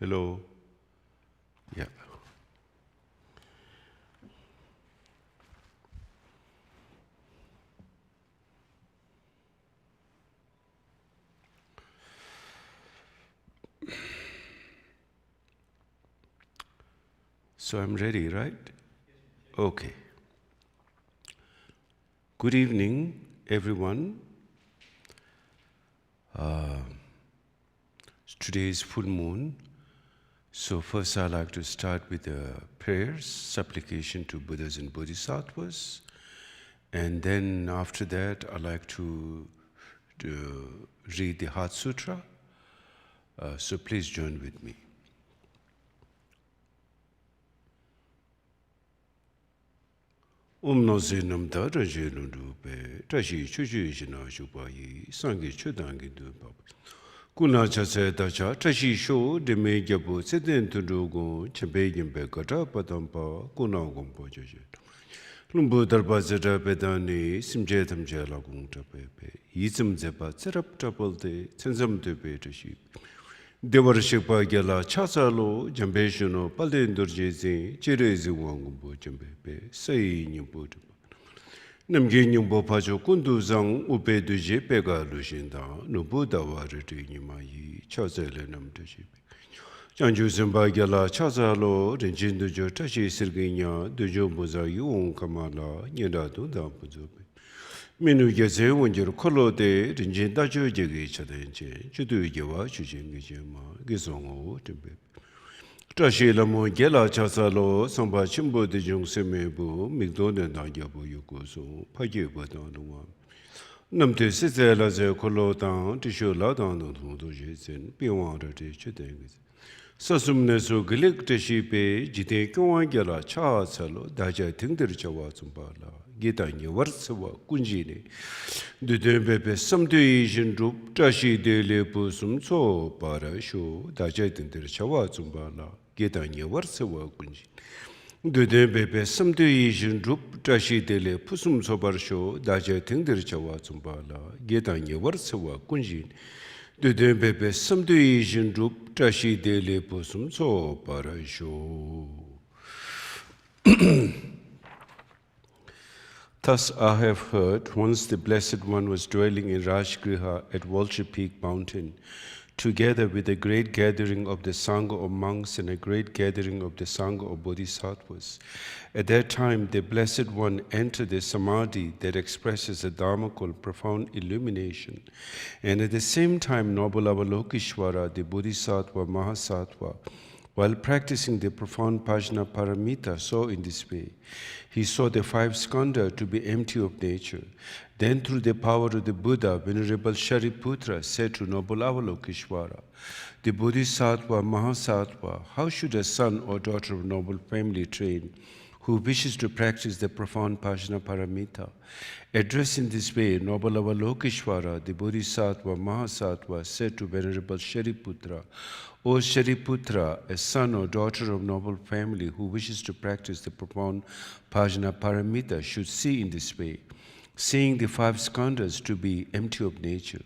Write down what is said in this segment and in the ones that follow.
Hello. Yeah. So I'm ready, right? Okay. Good evening, everyone. Today is full moon. So first I'd like to start with the prayers, supplication to Buddhas and Bodhisattvas. And then after that, I'd like to read the Heart Sutra. So please join with me. Om no se nam da raje lundu pe, tashi chuchu ishina shupayi, sangi chudangi du pap. Kuna chase dacha, tashi sho, deme gyabu, seten tundugu, chambe yimbe kata patampa, kuna gompo jaje. Lumbu darba zeta pedani, simje tamje lagung tapepe, yizim zeba, zerap tapalte, tsensam tepe tashi. Devar shikpa gyala chasalo, jambe shuno, palde ndurje zin, jire zi wangumbo jambe pe, sayi nyingbo dhaba. Namge nyingbo pacho kundu zang upe duje pega lushinda, nubu dawa riti nyimayi, chasale namdashi pe. Janju zimba gyala chasalo, rinjin dujo tashi sirginya, dujo muza yuung kamala, nyenda dunda puzo pe. Minu yase wanjir kolo de rinjin dacho jegi chadenche, chudu yewa chujengi jema, gisongo timbe. Tashi lamo gyala chasalo, samba chimbo de jung semebu, migdo de na yabu yukuso, paye badanwa. Namte sise la ze kolo tang, tisho la tang no tundo jesin, piwa rate chudengi. Sasumne so gilik tashi pe, jite kyunwa gyala chasalo, daja tingdir chawa zumbala. Gita nye warsawa kunjine. Duden pepe samdui jinrup, tashi dele pusum so para sho, daja tingdir chawa zumbala. Gita nye warsawa kunjine. Duden pepe samdui jinrup, tashi dele pusum so para sho, daja tingdir chawa zumbala. Gita nye warsawa kunjine. Duden pepe samdui jinrup, tashi dele pusum so para sho. Thus I have heard, once the Blessed One was dwelling in Rajgriha at Vulture Peak Mountain, together with a great gathering of the Sangha of monks and a great gathering of the Sangha of Bodhisattvas. At that time, the Blessed One entered the Samadhi that expresses a Dharma called profound illumination. And at the same time, Noble Avalokiteshvara, the Bodhisattva Mahasattva, while practicing the profound Pajna Paramita, saw in this way. He saw the five skandha to be empty of nature. Then through the power of the Buddha, Venerable Shariputra said to Noble Avalokiteshvara, the Bodhisattva Mahasattva, how should a son or daughter of noble family train who wishes to practice the profound Pajna Paramita? Addressed in this way, Noble Avalokiteshvara, the Bodhisattva Mahasattva, said to Venerable Shariputra, O Shariputra, a son or daughter of noble family who wishes to practice the profound Pajna Paramita should see in this way, seeing the five skandhas to be empty of nature.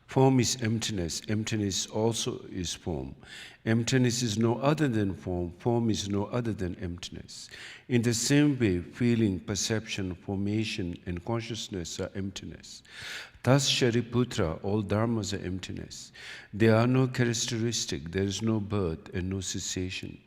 Form is emptiness, emptiness also is form. Emptiness is no other than form, form is no other than emptiness. In the same way, feeling, perception, formation, and consciousness are emptiness. Thus, Shariputra, all dharmas are emptiness. There are no characteristic, there is no birth and no cessation.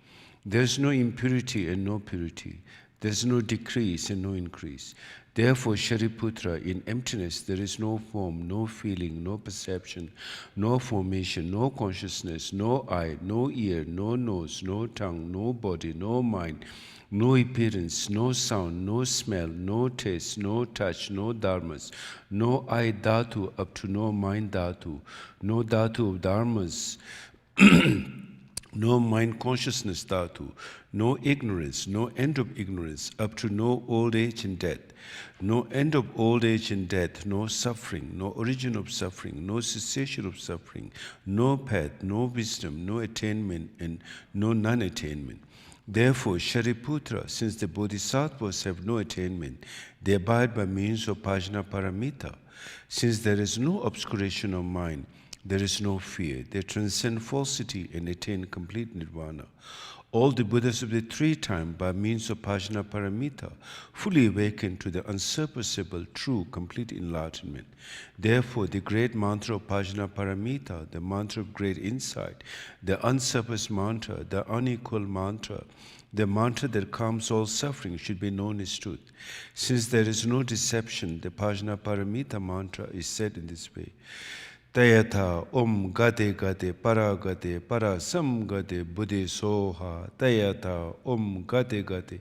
There is no impurity and no purity. There is no decrease and no increase. Therefore, Shariputra, in emptiness there is no form, no feeling, no perception, no formation, no consciousness, no eye, no ear, no nose, no tongue, no body, no mind, no appearance, no sound, no smell, no taste, no touch, no dharmas, no eye dhatu up to no mind dhatu, no dhatu of dharmas, no mind consciousness dhatu, no ignorance, no end of ignorance, up to no old age and death, no end of old age and death, no suffering, no origin of suffering, no cessation of suffering, no path, no wisdom, no attainment, and no non-attainment. Therefore, Shariputra, since the Bodhisattvas have no attainment, they abide by means of Pajna Paramita. Since there is no obscuration of mind, There is no fear. They transcend falsity and attain complete nirvana. All the Buddhas of the three times, by means of Pajna Paramita, fully awaken to the unsurpassable, true, complete enlightenment. Therefore, the great mantra of Pajna Paramita, the mantra of great insight, the unsurpassed mantra, the unequal mantra, the mantra that calms all suffering should be known as truth. Since there is no deception, the Pajna Paramita mantra is said in this way. Tayatha om gate gate para sam gate buddhi soha. Tayatha om gate gate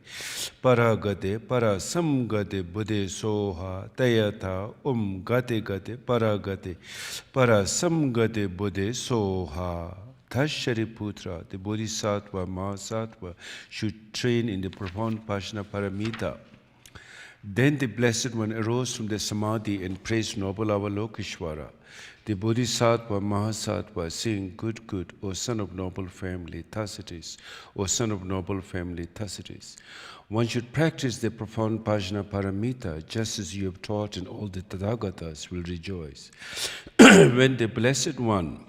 para sam gate buddhi soha. Tayatha om gate gate para sam gate buddhi soha. Thus Shariputra, the Bodhisattva, Mahasattva, should train in the profound Pajna Paramita. Then the Blessed One arose from the Samadhi and praised noble Avalokeshvara. The Bodhisattva, Mahasattva, saying, good, good, O son of noble family, thus it is. O son of noble family, thus it is. One should practice the profound Pajna Paramita, just as you have taught, and all the Tathagatas will rejoice. When the Blessed One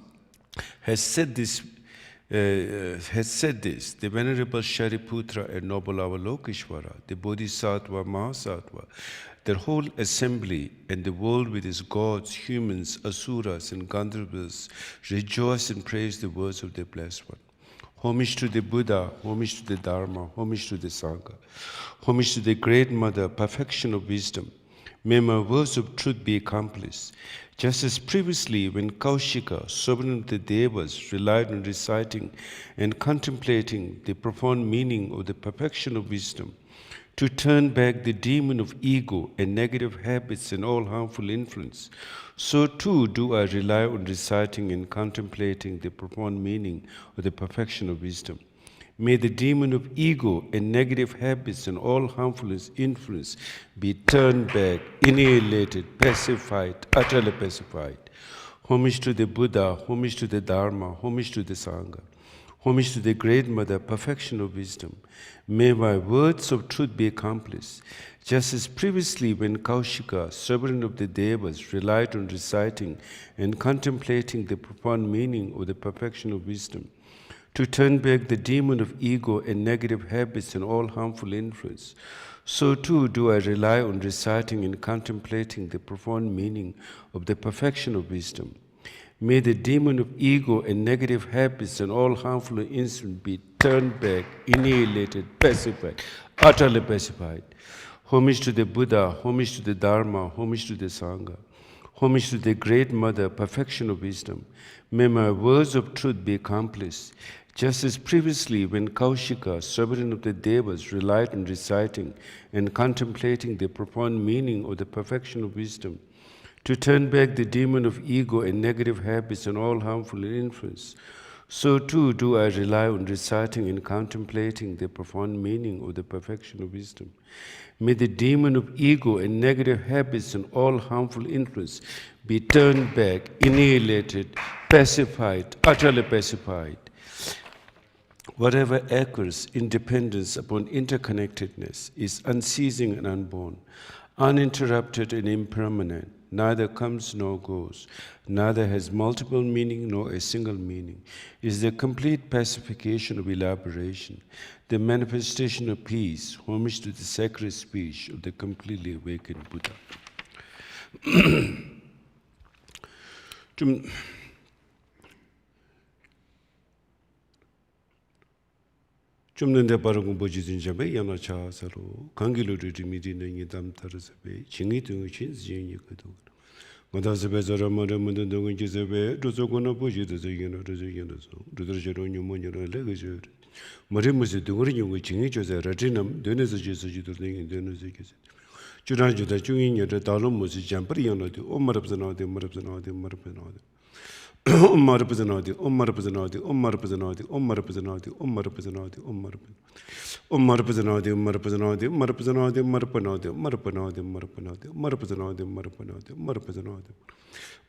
has said this, the Venerable Shariputra and noble Avalokeshvara, the Bodhisattva, Mahasattva, their whole assembly and the world with its gods, humans, asuras, and Gandharvas rejoice and praise the words of the Blessed One. Homage to the Buddha, homage to the Dharma, homage to the Sangha, homage to the Great Mother, perfection of wisdom. May my words of truth be accomplished. Just as previously, when Kaushika, sovereign of the Devas, relied on reciting and contemplating the profound meaning of the perfection of wisdom, to turn back the demon of ego and negative habits and all harmful influence, so too do I rely on reciting and contemplating the profound meaning of the perfection of wisdom. May the demon of ego and negative habits and all harmful influence be turned back, annihilated, pacified, utterly pacified. Homage to the Buddha, homage to the Dharma, homage to the Sangha. Homage to the Great Mother, perfection of wisdom. May my words of truth be accomplished. Just as previously when Kaushika, sovereign of the Devas, relied on reciting and contemplating the profound meaning of the perfection of wisdom, to turn back the demon of ego and negative habits and all harmful influence, so too do I rely on reciting and contemplating the profound meaning of the perfection of wisdom. May the demon of ego and negative habits and all harmful influence be turned back, annihilated, pacified, utterly pacified. Homage to the Buddha, homage to the Dharma, homage to the Sangha. Homage to the Great Mother, perfection of wisdom. May my words of truth be accomplished. Just as previously when Kaushika, sovereign of the Devas, relied on reciting and contemplating the profound meaning of the perfection of wisdom, to turn back the demon of ego and negative habits and all harmful influence, so too do I rely on reciting and contemplating the profound meaning of the perfection of wisdom. May the demon of ego and negative habits and all harmful influence be turned back, annihilated, pacified, utterly pacified. Whatever occurs, independence upon interconnectedness, is unceasing and unborn, uninterrupted and impermanent, neither comes nor goes, neither has multiple meaning nor a single meaning, is the complete pacification of elaboration, the manifestation of peace, homage to the sacred speech of the completely awakened Buddha. 좀 는데 바르고 보지진 잡에 연어차서로 관계로를 미리는 이담 따라서베 징이 등의 신지인이 거도 마다서베 저러머는 문든 동은 지서베 도서고나 보지도 저기노서 루더저로 뉴모니로 레거저 머리무스 등으로 용의 징이 조사 라진함 되네서 지서지도 되는 되게서 주라주다 중인여도 다른 무슨 잠버리 연어도 엄마르브나데 머르브나데 Omar Pazanadi, Omar Pazanadi, Omar Pazanadi, Omar Pazanadi, Omar Pazanadi, Omar Pazanadi, Omar Pazanadi, Omar Pazanadi, Marpanadi, Marpanadi, Marpanadi, Marpazanadi, Marpanadi, Marpazanadi,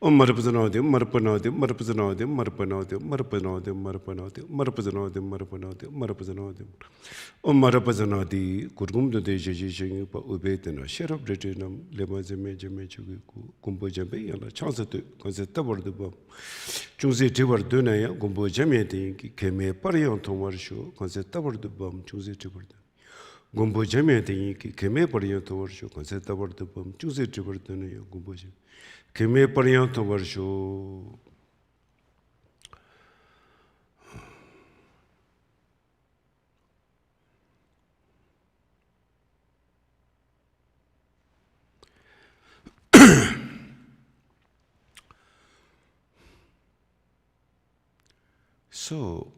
Omar Pazanadi, Marpanadi, Marpazanadi, Marpanadi, Marpanadi, Marpanadi, Marpazanadi, Marpanadi, Marpazanadi, Omar Pazanadi, Kurgum de Jajing, Ubetana, Share of Retinum, Lemazame, Jamachu, Kumbo Jambe, and a chance to consider the bomb. Chungse tibar duna ya gombo jamye ting ki keme pariyang tongwar shu kanse tabar dubam chungse tibar duna. Gombo jamye ting ki keme pariyang tongwar shu kanse tabar dubam chungse tibar duna ya gombo jamye. Keme pariyang tongwar shu. So,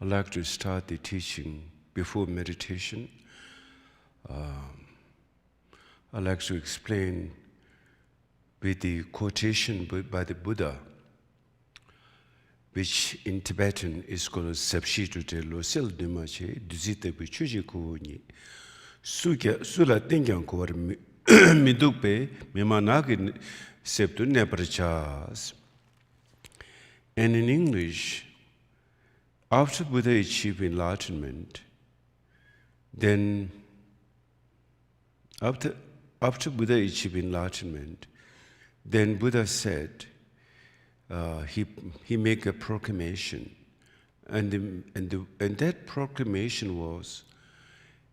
I'd like to start the teaching before meditation. I'd like to explain with the quotation by the Buddha, which in Tibetan is called Sabshitute Losel Dimache, Duzite Chhoje Kuni, Sula Tingyang Kor Midukpe, Mimanagin Septu Neprachas. And in English, after Buddha achieved enlightenment, then after Buddha achieved enlightenment, then Buddha said, he made a proclamation, and that proclamation was,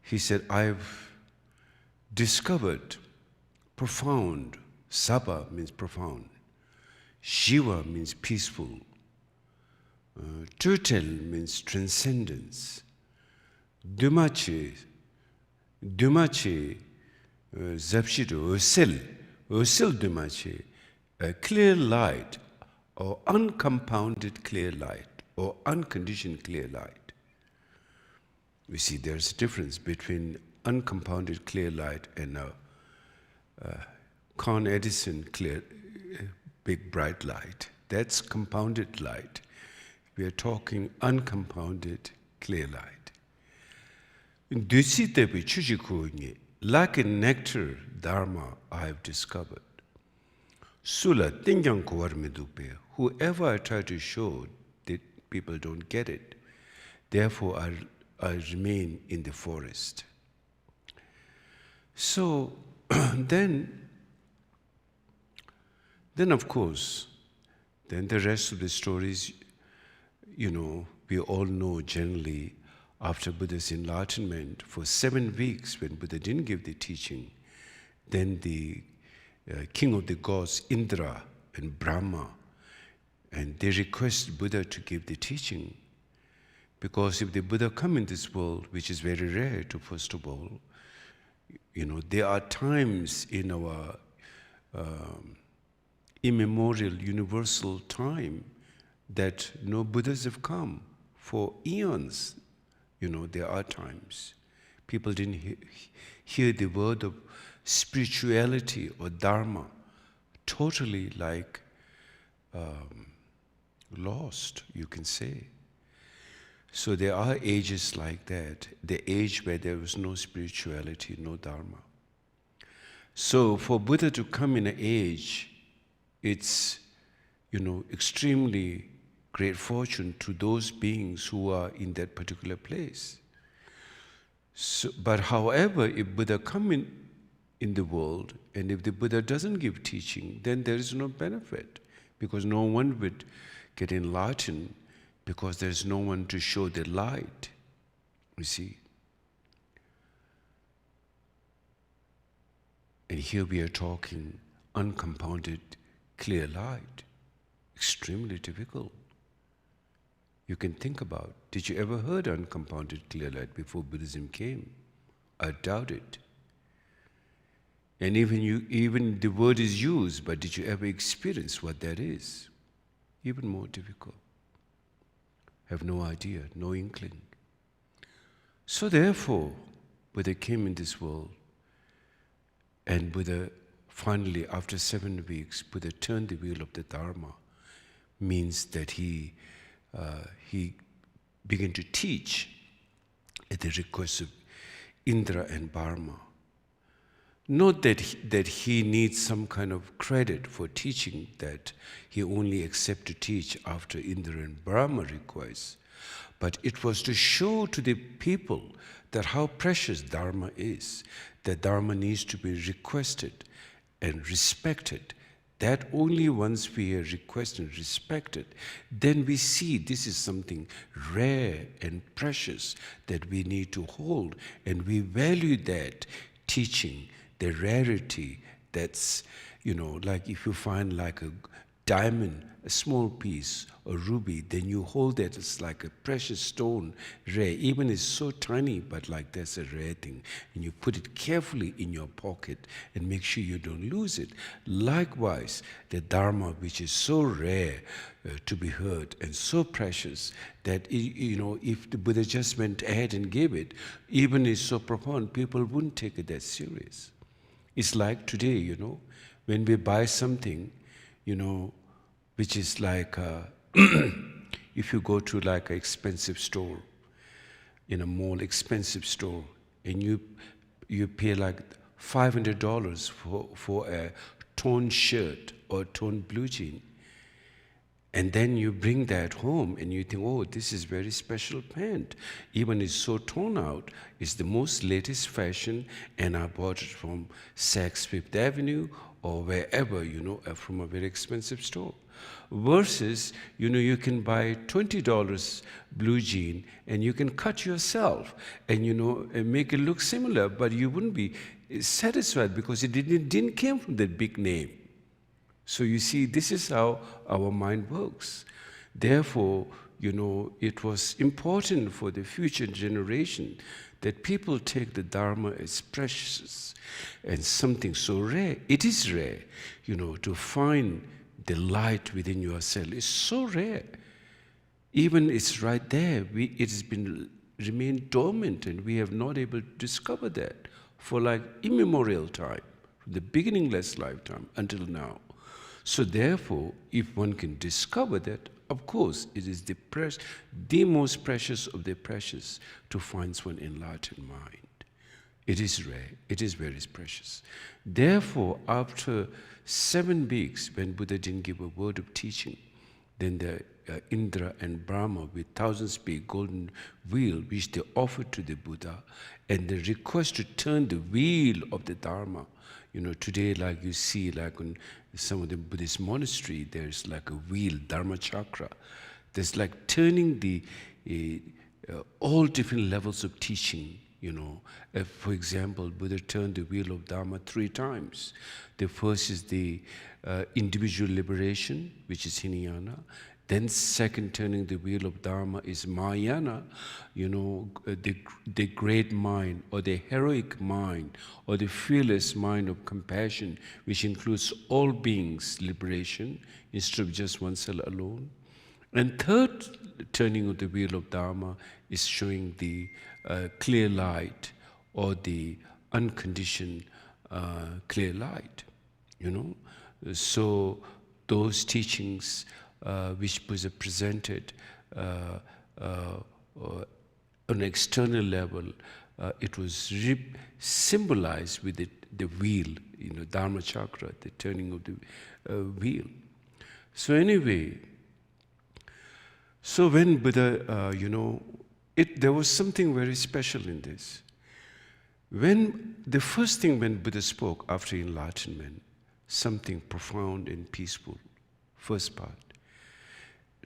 he said, I've discovered profound. Sabha means profound. Shiva means peaceful. Total means transcendence. Dumache, Zapshito, Usil Dumache, a clear light, or uncompounded clear light, or unconditioned clear light. We see there's a difference between uncompounded clear light and a Con Edison clear, big bright light. That's compounded light. We are talking uncompounded clear light. Like a nectar dharma I have discovered. Sula tingyang kuwar medupe. Whoever I try to show, that people don't get it. Therefore, I remain in the forest. So then of course, then the rest of the stories, we all know generally after Buddha's enlightenment, for 7 weeks when Buddha didn't give the teaching, then the king of the gods, Indra and Brahma, and they requested Buddha to give the teaching. Because if the Buddha come in this world, which is very rare to first of all, there are times in our immemorial universal time that no Buddhas have come for eons. There are times people didn't hear the word of spirituality or dharma, totally lost, you can say. So there are ages like that, the age where there was no spirituality, no dharma. So for Buddha to come in an age, it's, extremely great fortune to those beings who are in that particular place. So, but however, if Buddha come in the world, and if the Buddha doesn't give teaching, then there is no benefit, because no one would get enlightened, because there's no one to show the light, you see. And here we are talking uncompounded clear light, extremely difficult. You can think about, did you ever heard uncompounded clear light before Buddhism came? I doubt it. And even the word is used, but did you ever experience what that is? Even more difficult. Have no idea, no inkling. So therefore, Buddha came in this world, and Buddha finally, after 7 weeks, Buddha turned the wheel of the Dharma, means that he began to teach at the request of Indra and Brahma. Not that he needs some kind of credit for teaching, that he only accepts to teach after Indra and Brahma requests, but it was to show to the people that how precious Dharma is, that Dharma needs to be requested and respected. That only once we are requested and respected, then we see this is something rare and precious that we need to hold, and we value that teaching, the rarity. That's, like if you find like a diamond, a small piece, a ruby, then you hold that it's like a precious stone, rare. Even it's so tiny, but like that's a rare thing. And you put it carefully in your pocket and make sure you don't lose it. Likewise, the Dharma, which is so rare to be heard and so precious that, if the Buddha just went ahead and gave it, even it's so profound, people wouldn't take it that serious. It's like today, when we buy something, which is like, if you go to like an expensive store, in a mall, expensive store, and you pay like $500 for a torn shirt or torn blue jean, and then you bring that home and you think, oh, this is very special pant. Even it's so torn out, it's the most latest fashion, and I bought it from Saks Fifth Avenue or wherever, from a very expensive store. Versus, you can buy $20 blue jean and you can cut yourself and, and make it look similar, but you wouldn't be satisfied because it didn't came from that big name. So you see, this is how our mind works. Therefore, it was important for the future generation that people take the Dharma as precious and something so rare. It is rare, to find the light within yourself. It's so rare. Even it's right there. It has been remained dormant, and we have not able to discover that for like immemorial time, from the beginningless lifetime until now. So therefore, if one can discover that, of course, it is the most precious of the precious to find one's enlightened mind. It is rare. It is very precious. Therefore, after 7 weeks, when Buddha didn't give a word of teaching, then the Indra and Brahma with 1,000-speed golden wheel, which they offered to the Buddha, and the request to turn the wheel of the Dharma. Today, like you see, like in some of the Buddhist monastery, there's like a wheel, Dharma chakra. There's like turning the all different levels of teaching. For example, Buddha turned the wheel of Dharma 3 times. The first is the individual liberation, which is Hinayana. Then second turning the wheel of Dharma is Mahayana, the great mind, or the heroic mind, or the fearless mind of compassion, which includes all beings' liberation, instead of just oneself alone. And third turning of the wheel of Dharma is showing the clear light, or the unconditioned clear light, So those teachings which Buddha presented on an external level, it was symbolized with the wheel, Dharma chakra, the turning of the wheel. So anyway, so when Buddha, there was something very special in this. The first thing when Buddha spoke after enlightenment, something profound and peaceful, first part.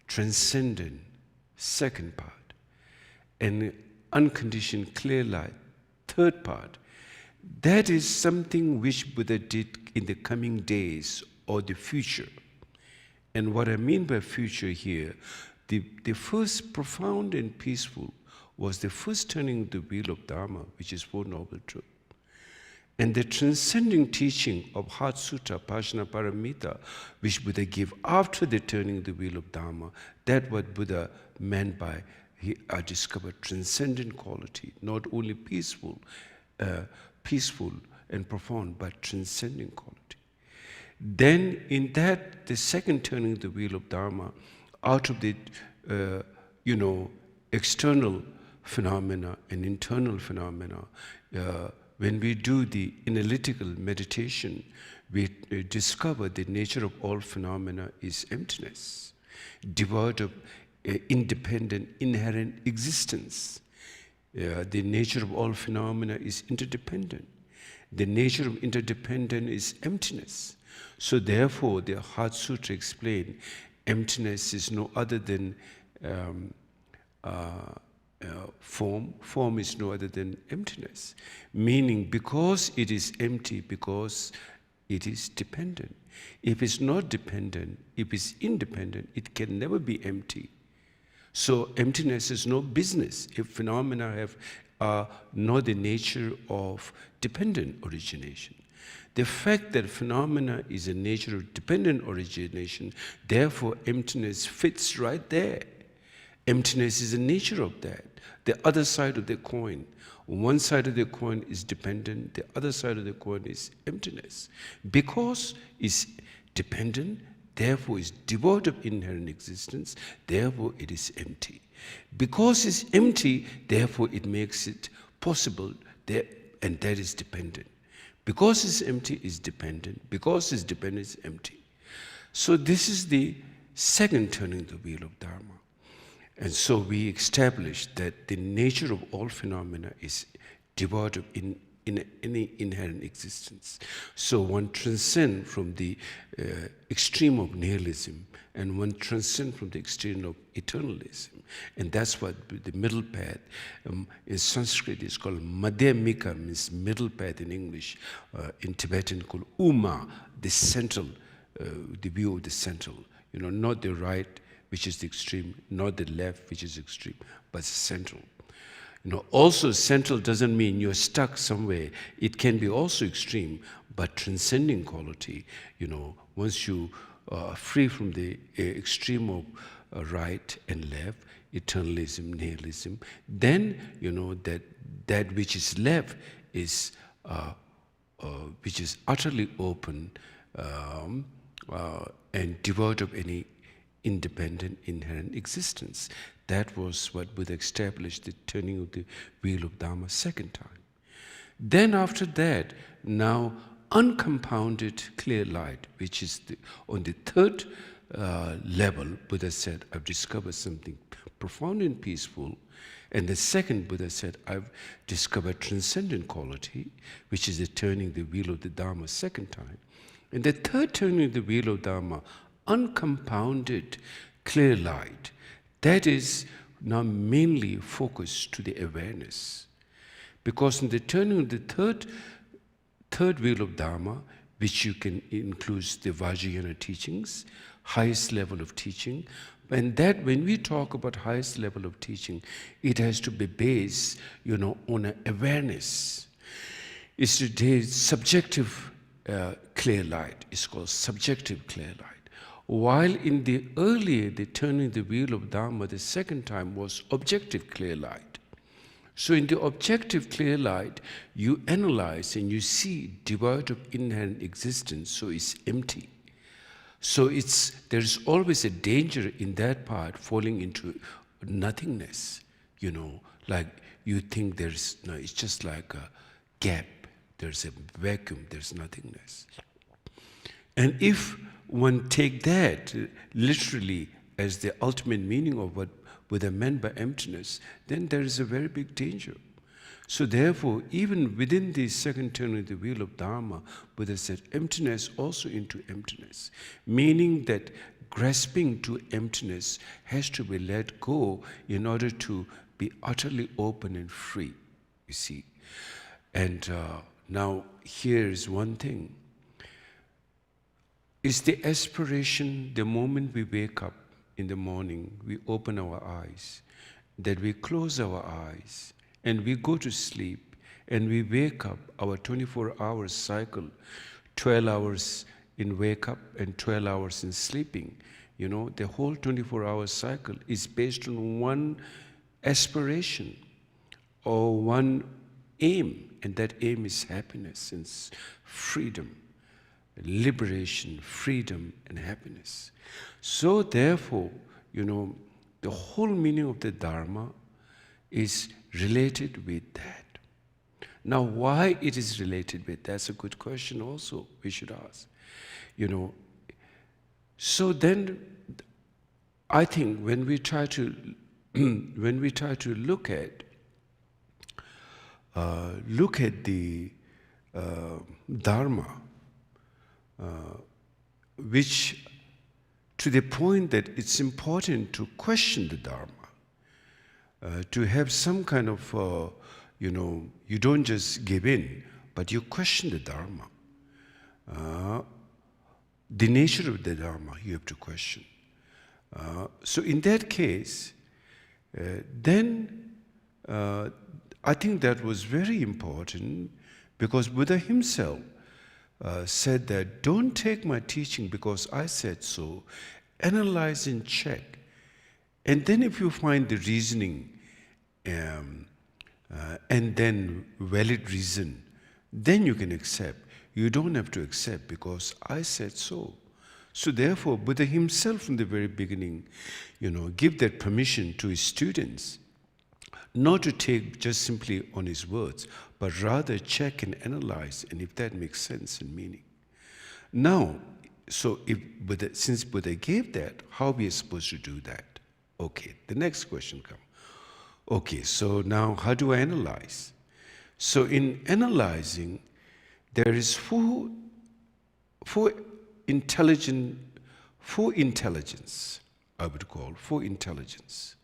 Transcendent, second part. And unconditioned clear light, third part. That is something which Buddha did in the coming days or the future. And what I mean by future here, the first profound and peaceful was the first turning of the wheel of Dharma, which is Four Noble Truths. And the transcending teaching of Heart Sutta, Pajna Paramita, which Buddha gave after the turning of the wheel of Dharma, that's what Buddha meant by, I discovered transcendent quality, not only peaceful and profound, but transcendent quality. Then in that, the second turning of the wheel of Dharma, out of the, external phenomena and internal phenomena. When we do the analytical meditation, we discover the nature of all phenomena is emptiness, devoid of independent, inherent existence. The nature of all phenomena is interdependent. The nature of interdependence is emptiness. So therefore, the Heart Sutra explains emptiness is no other than form. Form is no other than emptiness. Meaning, because it is empty, because it is dependent. If it's not dependent, if it's independent, it can never be empty. So emptiness is no business if phenomena have not the nature of dependent origination. The fact that phenomena is a nature of dependent origination, therefore emptiness fits right there. Emptiness is the nature of that. The other side of the coin. One side of the coin is dependent, the other side of the coin is emptiness. Because it's dependent, therefore it's devoid of inherent existence, therefore it is empty. Because it's empty, therefore it makes it possible, and that is dependent. Because it's empty, it's dependent. Because it's dependent, it's empty. So this is the second turning the wheel of Dharma. And so we established that the nature of all phenomena is devoid of any inherent existence. So one transcends from the extreme of nihilism, and one transcends from the extreme of eternalism. And that's what the middle path, in Sanskrit is called Madhyamika, means middle path in English, in Tibetan called Uma, the central, the view of the central. Not the right, which is the extreme, not the left, which is extreme, but central. Also central doesn't mean you're stuck somewhere. It can be also extreme, but transcending quality. Once you are free from the extreme of right and left, eternalism, nihilism, then that which is left is which is utterly open and devoid of any independent, inherent existence. That was what Buddha established, the turning of the wheel of Dharma second time. Then after that, now uncompounded clear light, which is on the third level, Buddha said, I've discovered something profound and peaceful. And the second, Buddha said, I've discovered transcendent quality, which is the turning the wheel of the Dharma second time. And the third turning of the wheel of Dharma, uncompounded clear light, that is now mainly focused to the awareness. Because in the turning of the third wheel of Dharma, which you can include the Vajrayana teachings, highest level of teaching, and that when we talk about highest level of teaching, it has to be based, on an awareness. It's today's subjective clear light. It's called subjective clear light. While in the earlier, the turning the wheel of Dharma, the second time was objective clear light. So in the objective clear light, you analyze and you see devoid of inherent existence, so it's empty. So there's always a danger in that part falling into nothingness, like you think it's just like a gap, there's a vacuum, there's nothingness. And if one take that literally as the ultimate meaning of what Buddha meant by emptiness, then there is a very big danger. So therefore, even within the second turn of the wheel of Dharma, Buddha said emptiness also into emptiness, meaning that grasping to emptiness has to be let go in order to be utterly open and free, you see. And now here is one thing. Is the aspiration the moment we wake up in the morning, we open our eyes, that we close our eyes, and we go to sleep, and we wake up, our 24-hour cycle, 12 hours in wake up and 12 hours in sleeping. The whole 24-hour cycle is based on one aspiration or one aim, and that aim is happiness and freedom, liberation, freedom, and happiness. So therefore, the whole meaning of the Dharma is related with that. Now, why it is related with, that's a good question also we should ask. So then, I think when we try to look at the Dharma, which to the point that it's important to question the Dharma, to have some kind of, you don't just give in, but you question the Dharma. The nature of the Dharma you have to question. So in that case, then I think that was very important, because Buddha himself said that don't take my teaching because I said so. Analyze and check. And then if you find the reasoning and then valid reason, then you can accept. You don't have to accept because I said so. So therefore, Buddha himself from the very beginning, give that permission to his students not to take just simply on his words, but rather check and analyze, and if that makes sense and meaning. Now, so since Buddha gave that, how we are supposed to do that? Okay, the next question comes. Okay, so now how do I analyze? So in analyzing, there is four intelligence, I would call, four intelligence.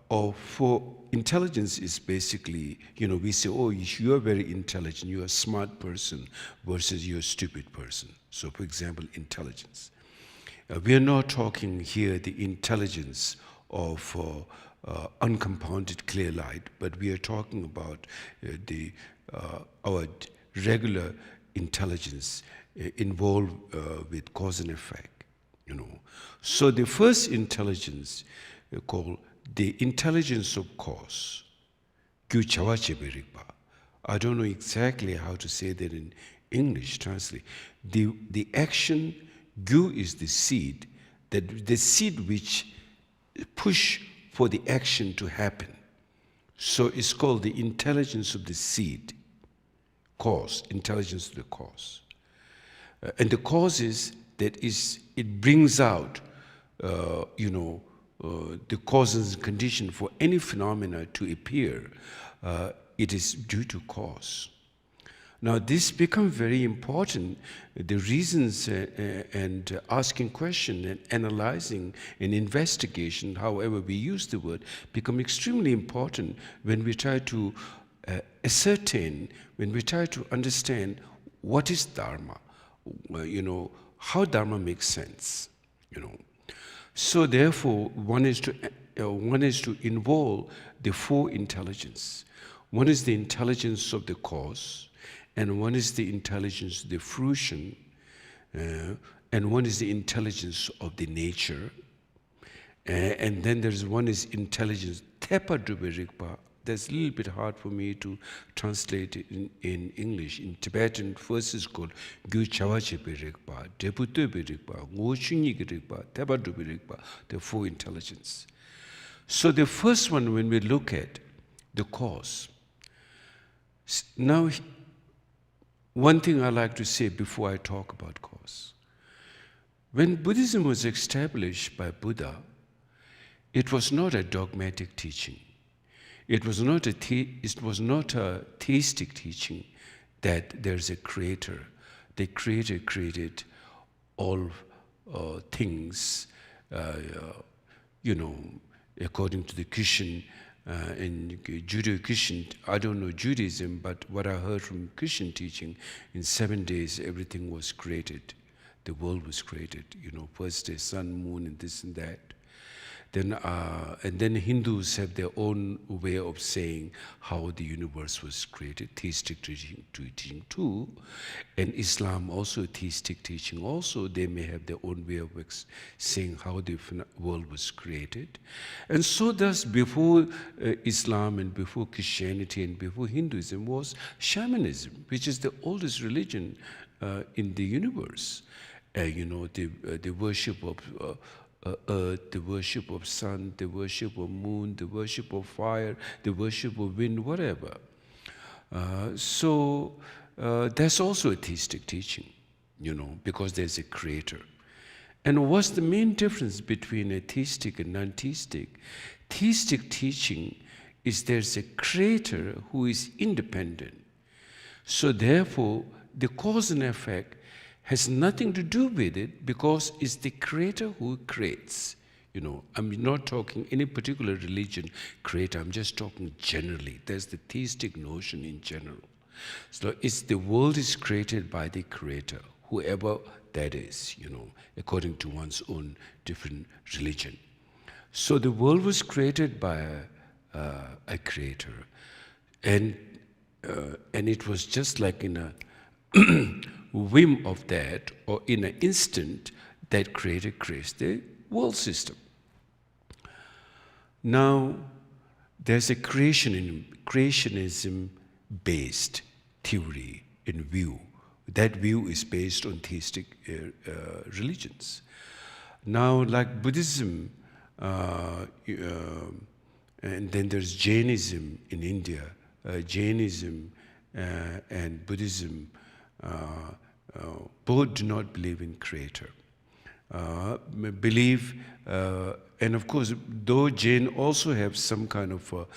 Or for intelligence is basically, we say, oh, you are very intelligent, you are a smart person versus you're a stupid person. So for example, intelligence. We are not talking here the intelligence of uncompounded clear light, but we are talking about our regular intelligence involved with cause and effect. So the first intelligence called the intelligence of cause. Chhoje. I don't know exactly how to say that in English, translate. The action, Gyu is the seed, the seed which push for the action to happen. So it's called the intelligence of the seed, cause, intelligence of the cause. And the cause is that it brings out, the causes and condition for any phenomena to appear. It is due to cause. Now this becomes very important. The reasons and asking question and analyzing and investigation, however we use the word, become extremely important when we try to ascertain, when we try to understand what is Dharma, how Dharma makes sense, So therefore, one is to involve the four intelligence. One is the intelligence of the cause, and one is the intelligence of the fruition, and one is the intelligence of the nature, and then there's one is intelligence tepa drupirikpa. That's a little bit hard for me to translate it in English. In Tibetan, first is called Gyu Chhoje Birikpa, Deputu Birikpa, Ngoshunyi Birikpa, Tepa Birikpa, the four intelligence. So the first one, when we look at the cause, now one thing I like to say before I talk about cause. When Buddhism was established by Buddha, it was not a dogmatic teaching. It was not a theistic teaching that there's a creator. The creator created all things, according to the Christian and Judeo-Christian. I don't know Judaism, but what I heard from Christian teaching, in 7 days everything was created. The world was created. First day, sun, moon, and this and that. Then, and then Hindus have their own way of saying how the universe was created, theistic teaching too. And Islam also, theistic teaching also, they may have their own way of saying how the world was created. And so thus before Islam and before Christianity and before Hinduism was shamanism, which is the oldest religion in the universe. The worship of earth, the worship of sun, the worship of moon, the worship of fire, the worship of wind, whatever. So that's also a theistic teaching, because there's a creator. And what's the main difference between a theistic and non-theistic? Theistic teaching is there's a creator who is independent. So therefore, the cause and effect has nothing to do with it because it's the creator who creates. I'm not talking any particular religion creator, I'm just talking generally. There's the theistic notion in general. So the world is created by the creator, whoever that is, according to one's own different religion. So the world was created by a creator, and it was just like in a whim of that, or in an instant, that creator creates the world system. Now, there's a creationism-based theory and view. That view is based on theistic religions. Now, like Buddhism, and then there's Jainism in India. Jainism and Buddhism both do not believe in creator. And of course, though Jain also have some kind of though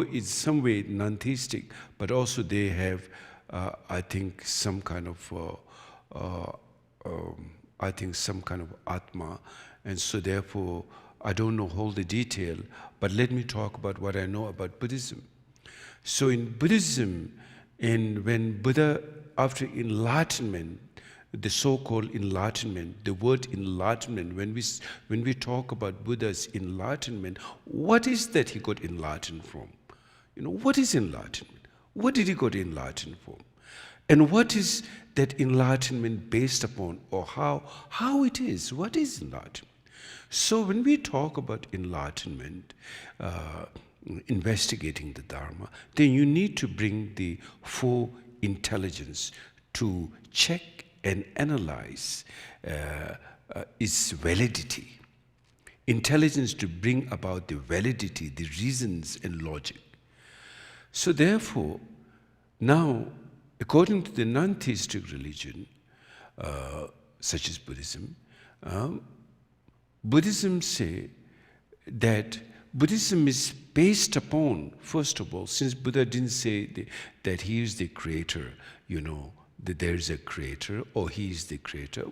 it's some way non-theistic, but also they have, I think, some kind of Atma, and so therefore, I don't know all the detail, but let me talk about what I know about Buddhism. So in Buddhism, when Buddha, after enlightenment, the so-called enlightenment, the word enlightenment, when we talk about Buddha's enlightenment, what is that he got enlightened from? What is enlightenment? What did he got enlightened from? And what is that enlightenment based upon, or how it is? What is enlightenment? So when we talk about enlightenment, investigating the Dharma, then you need to bring the four intelligence to check and analyze its validity. Intelligence to bring about the validity, the reasons and logic. So therefore, now, according to the non-theistic religion, such as Buddhism, Buddhism say that Buddhism is based upon, first of all, since Buddha didn't say that he is the creator, that there is a creator or he is the creator,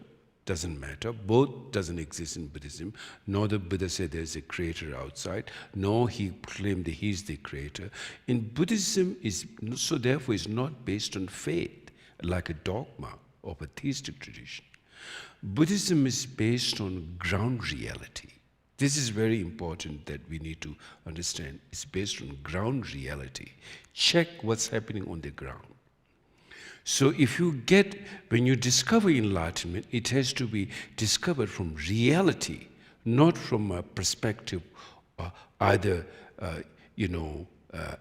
doesn't matter. Both doesn't exist in Buddhism. Nor the Buddha said there's a creator outside, nor he claimed that he is the creator. In Buddhism, so therefore is not based on faith, like a dogma of a theistic tradition. Buddhism is based on ground reality. This is very important that we need to understand. It's based on ground reality. Check what's happening on the ground. So when you discover enlightenment, it has to be discovered from reality, not from a perspective either,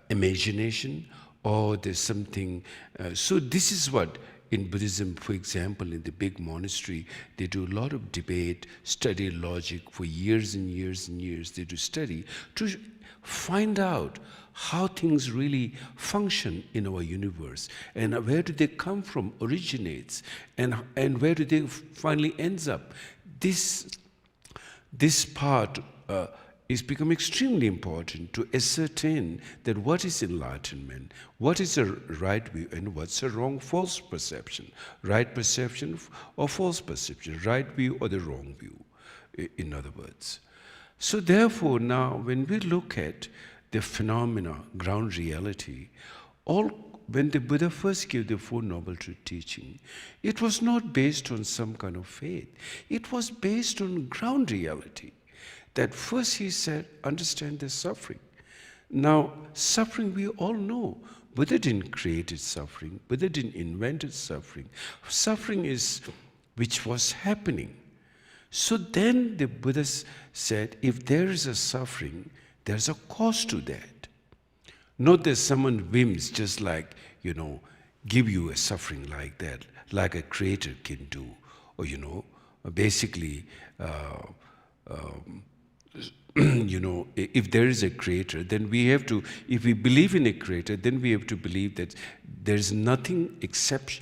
imagination or there's something. So this is what in Buddhism, for example, in the big monastery, they do a lot of debate, study logic for years and years and years. They do study to find out how things really function in our universe, and where do they come from, originates, and where do they finally ends up. This part is become extremely important to ascertain that what is enlightenment, what is a right view, and what's a wrong, false perception, right perception or false perception, right view or the wrong view, in other words. So therefore now when we look at the phenomena, ground reality, when the Buddha first gave the Four Noble Truth teaching, it was not based on some kind of faith. It was based on ground reality. That first he said, understand the suffering. Now, suffering we all know. Buddha didn't create suffering. Buddha didn't invent suffering. Suffering is which was happening. So then the Buddha said, if there is a suffering, there's a cause to that. Not that someone whims just like, give you a suffering like that, like a creator can do, or basically, if there is a creator, then we have to, if we believe in a creator, then we have to believe that there is nothing except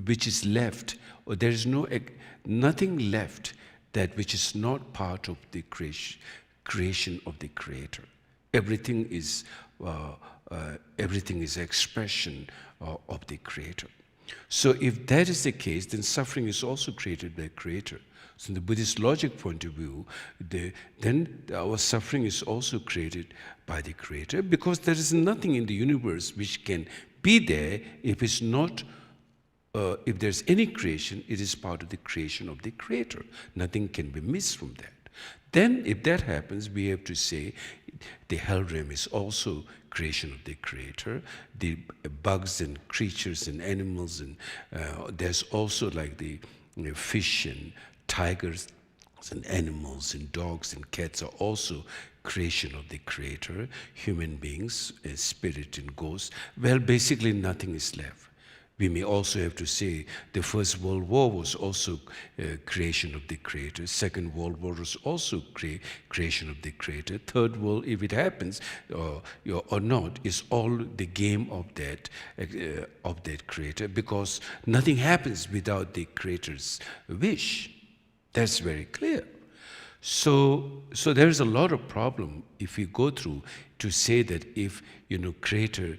which is left, or there is nothing left that which is not part of the creation of the creator. Everything is expression of the creator. So if that is the case, then suffering is also created by the creator. So in the Buddhist logic point of view, then our suffering is also created by the creator, because there is nothing in the universe which can be there if it's not, if there's any creation, it is part of the creation of the creator. Nothing can be missed from that. Then if that happens, we have to say the hell realm is also creation of the creator. The bugs and creatures and animals, and there's also like the fish and tigers and animals and dogs and cats are also creation of the creator. Human beings, spirit and ghosts, well, basically nothing is left. We may also have to say the First World War was also creation of the creator. Second World War was also creation of the creator. Third World, if it happens or not, is all the game of that creator, because nothing happens without the creator's wish. That's very clear. So there is a lot of problem if we go through to say that if creator.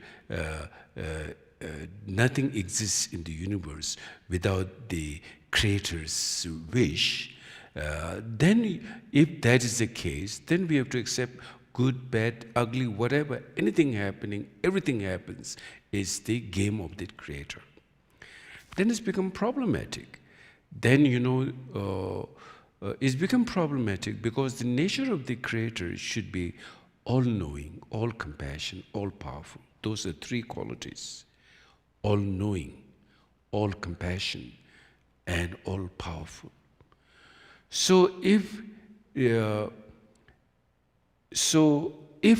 Nothing exists in the universe without the creator's wish, then if that is the case, then we have to accept good, bad, ugly, whatever, anything happening, everything happens is the game of the creator. Then it's become problematic. Then, it's become problematic because the nature of the creator should be all-knowing, all-compassion, all-powerful. Those are three qualities. All-knowing, all-compassion, and all-powerful. So if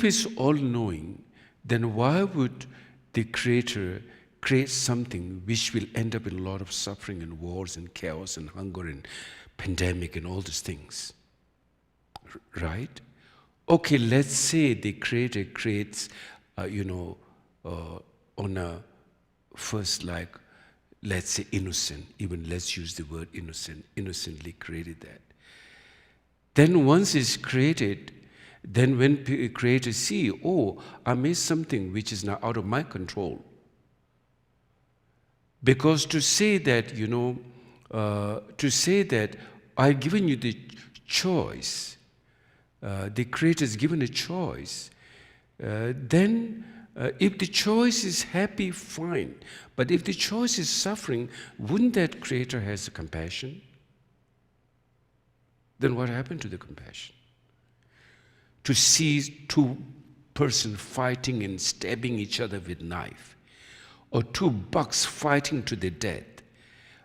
it's all-knowing, then why would the creator create something which will end up in a lot of suffering and wars and chaos and hunger and pandemic and all these things? Right? Okay, let's say the creator creates, on a first, like, let's say innocent, even let's use the word innocent, innocently created that. Then once it's created, then when creators see, oh, I made something which is now out of my control. Because to say that, I've given you the choice, the creator's given a choice, then if the choice is happy, fine. But if the choice is suffering, wouldn't that creator has compassion? Then what happened to the compassion? To see two persons fighting and stabbing each other with knife, or two bucks fighting to the death,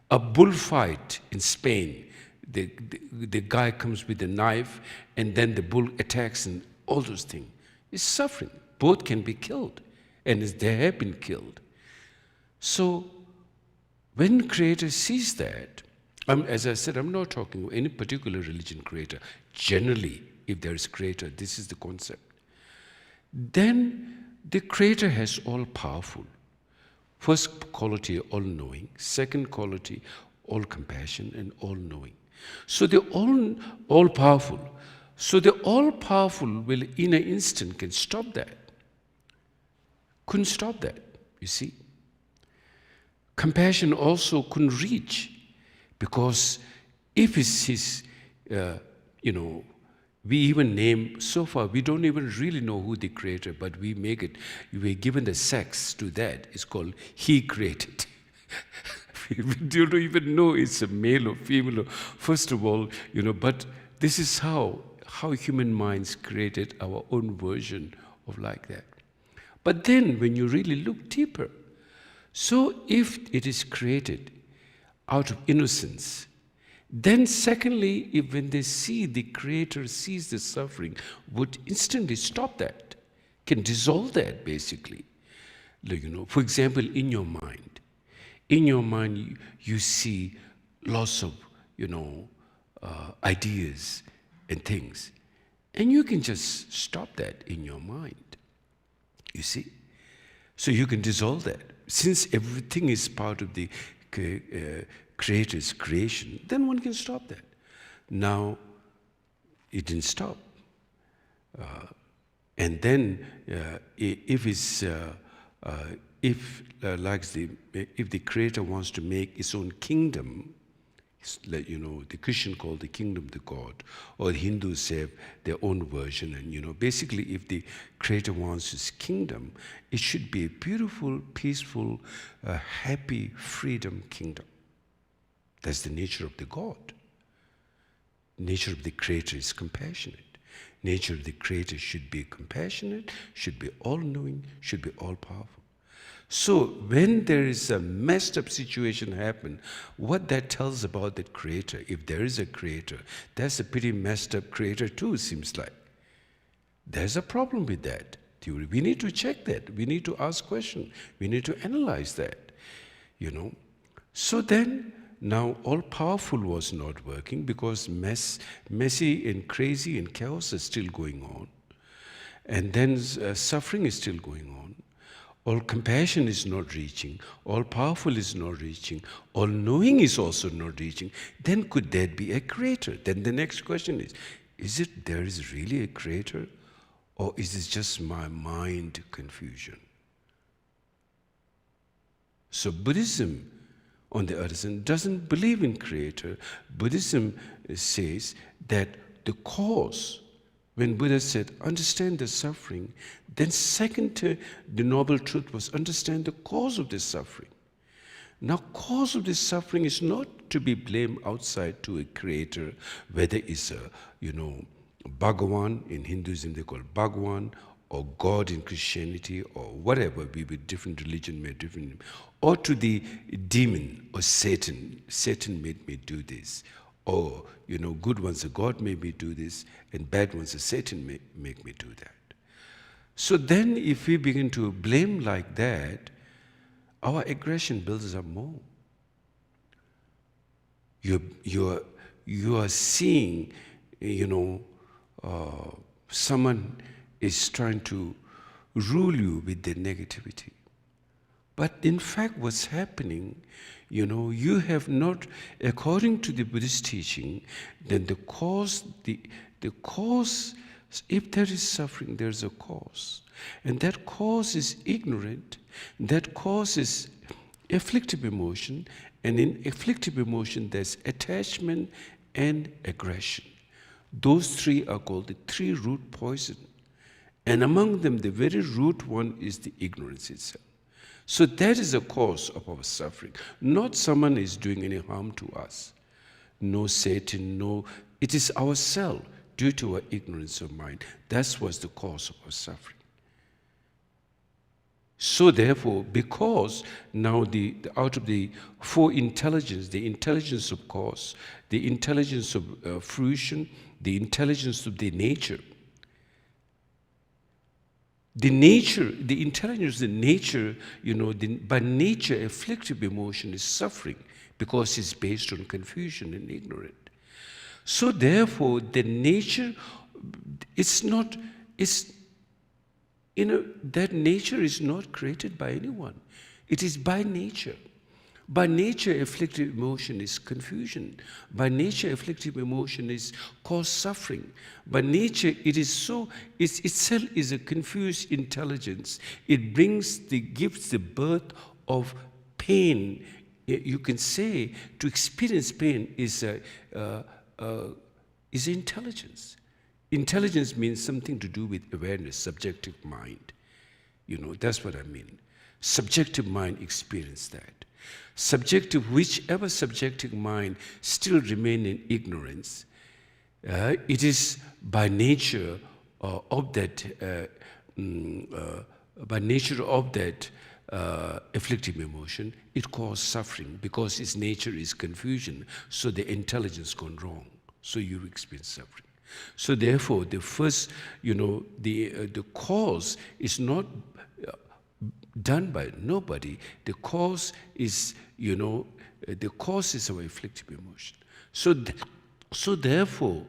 a bullfight in Spain, the guy comes with a knife and then the bull attacks and all those things. It's suffering. Both can be killed, and they have been killed. So when creator sees that, as I said, I'm not talking about any particular religion creator. Generally, if there is creator, this is the concept. Then the creator has all powerful. First quality, all-knowing. Second quality, all-compassion and all-knowing. So the all-powerful. So the all-powerful will, in an instant, can stop that. Couldn't stop that, you see. Compassion also couldn't reach, because if it's his, we even name, so far, we don't even really know who the creator, but we make it, we're given the sex to that. It's called he created. We don't even know it's a male or female. First of all, but this is how human minds created our own version of like that. But then when you really look deeper, so if it is created out of innocence, then secondly, if when they see the creator sees the suffering, would instantly stop that, can dissolve that basically. For example, in your mind you see lots of, ideas and things. And you can just stop that in your mind, you see. So you can dissolve that. Since everything is part of the Creator's creation, then one can stop that. Now, it didn't stop. And then, if the Creator wants to make His own kingdom, like, the Christian call the kingdom the God, or the Hindus have their own version. And basically, if the Creator wants His kingdom, it should be a beautiful, peaceful, happy, freedom kingdom. That's the nature of the God. Nature of the Creator is compassionate. Nature of the Creator should be compassionate, should be all-knowing, should be all-powerful. So when there is a messed up situation happen, what that tells about that Creator, if there is a Creator, that's a pretty messed up Creator too, seems like. There's a problem with that theory. We need to check that. We need to ask questions. We need to analyze that, So then, now all-powerful was not working because messy and crazy and chaos is still going on. And then suffering is still going on. All compassion is not reaching, all powerful is not reaching, all knowing is also not reaching. Then could there be a Creator? Then the next question is it there is really a Creator, or is it just my mind confusion? So Buddhism, on the other hand, doesn't believe in Creator. Buddhism says that the cause, when Buddha said, understand the suffering, then second to the noble truth was understand the cause of this suffering. Now, cause of this suffering is not to be blamed outside to a Creator, whether it's Bhagavan, in Hinduism they call Bhagavan, or God in Christianity, or whatever, we with different religion made different, or to the demon or Satan. Satan made me do this. Or, good ones, a God made me do this, and bad ones, a Satan make me do that. So then if we begin to blame like that, our aggression builds up more. You are seeing, someone is trying to rule you with their negativity. But in fact, what's happening, you have not, according to the Buddhist teaching, then the cause, if there is suffering, there's a cause. And that cause is ignorant. That cause is afflictive emotion. And in afflictive emotion, there's attachment and aggression. Those three are called the three root poison. And among them, the very root one is the ignorance itself. So that is the cause of our suffering. Not someone is doing any harm to us. No Satan, no. It is ourselves, due to our ignorance of mind. That was the cause of our suffering. So therefore, because now out of the four intelligence, the intelligence of cause, the intelligence of fruition, the intelligence of the nature, the intelligence, the nature, by nature, afflictive emotion is suffering because it's based on confusion and ignorance. So therefore, the nature, that nature is not created by anyone. It is by nature. By nature, afflictive emotion is confusion. By nature, afflictive emotion is cause suffering. By nature, it itself is a confused intelligence. It gives the birth of pain. You can say to experience pain is intelligence. Intelligence means something to do with awareness, subjective mind. That's what I mean. Subjective mind experience that. Whichever subjective mind still remain in ignorance, it is by nature of that afflictive emotion, it causes suffering because its nature is confusion. So the intelligence gone wrong. So you experience suffering. So therefore, the first, the cause is not done by nobody. The cause is, our afflictive emotion. So So therefore,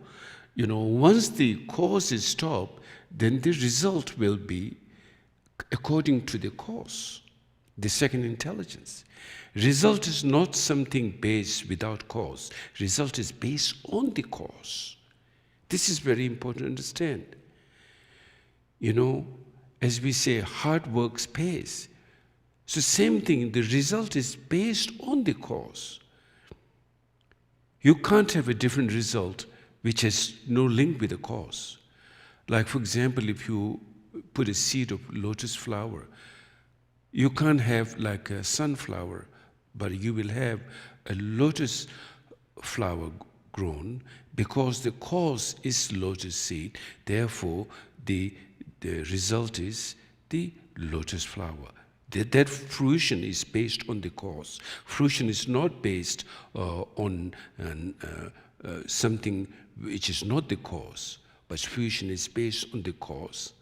once the cause is stopped, then the result will be according to the cause, the second intelligence. Result is not something based without cause. Result is based on the cause. This is very important to understand. As we say, hard work pays. So same thing, the result is based on the cause. You can't have a different result which has no link with the cause. Like, for example, if you put a seed of lotus flower, you can't have like a sunflower, but you will have a lotus flower grown because the cause is lotus seed. Therefore, the result is the lotus flower. That fruition is based on the cause. Fruition is not based on something which is not the cause, but fruition is based on the cause.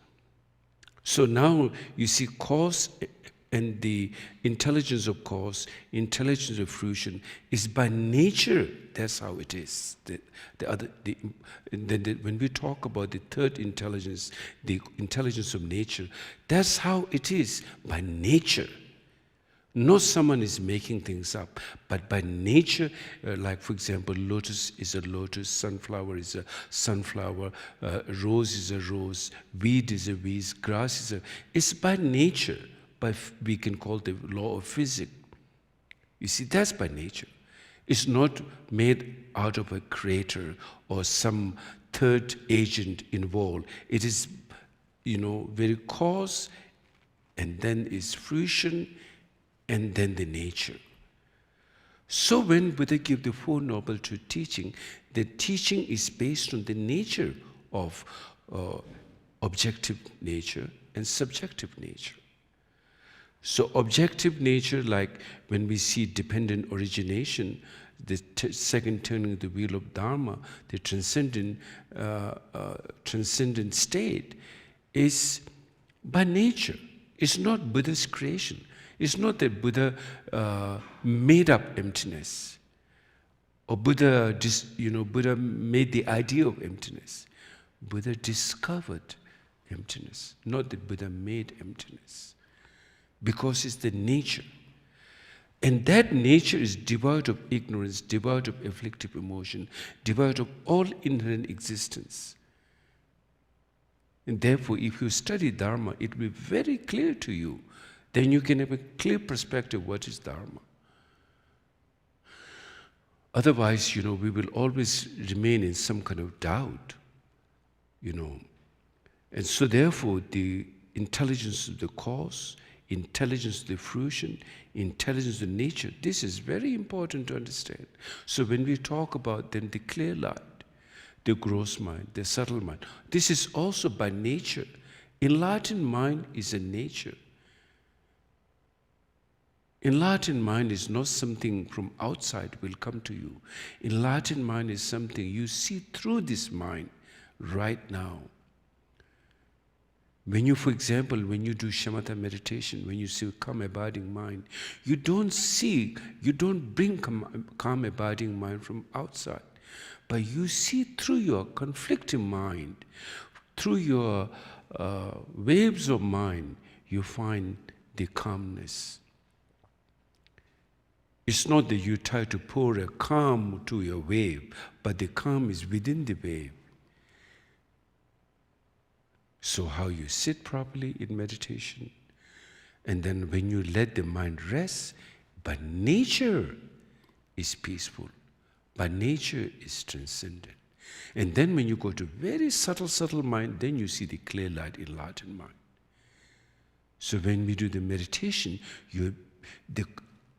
So now you see cause and the intelligence of cause, intelligence of fruition is by nature. That's how it is. When we talk about the third intelligence, the intelligence of nature, that's how it is by nature. Not someone is making things up, but by nature, like for example, lotus is a lotus, sunflower is a sunflower, rose is a rose, weed is a weed, grass is a... It's by nature. We can call the law of physics. You see, that's by nature. It's not made out of a creator or some third agent involved. It is, very cause, and then is fruition, and then the nature. So when Buddha gave the Four Noble Truths teaching, the teaching is based on the nature of objective nature and subjective nature. So objective nature, like when we see dependent origination, the second turning of the wheel of Dharma, the transcendent state, is by nature. It's not Buddha's creation. It's not that Buddha made up emptiness, or Buddha made the idea of emptiness. Buddha discovered emptiness, not that Buddha made emptiness. Because it's the nature. And that nature is devoid of ignorance, devoid of afflictive emotion, devoid of all inherent existence. And therefore, if you study Dharma, it will be very clear to you. Then you can have a clear perspective what is Dharma. Otherwise, we will always remain in some kind of doubt, And so therefore, the intelligence of the cause, intelligence of the fruition, intelligence of nature, this is very important to understand. So when we talk about then the clear light, the gross mind, the subtle mind, this is also by nature. Enlightened mind is a nature. Enlightened mind is not something from outside will come to you. Enlightened mind is something you see through this mind right now. When you, for example, when you do shamatha meditation, when you see calm abiding mind, you don't bring calm abiding mind from outside, but you see through your conflicting mind, through your waves of mind, you find the calmness. It's not that you try to pour a calm to your wave, but the calm is within the wave. So how you sit properly in meditation, and then when you let the mind rest, by nature is peaceful, by nature is transcendent. And then when you go to very subtle mind, then you see the clear light, enlightened mind. So when we do the meditation,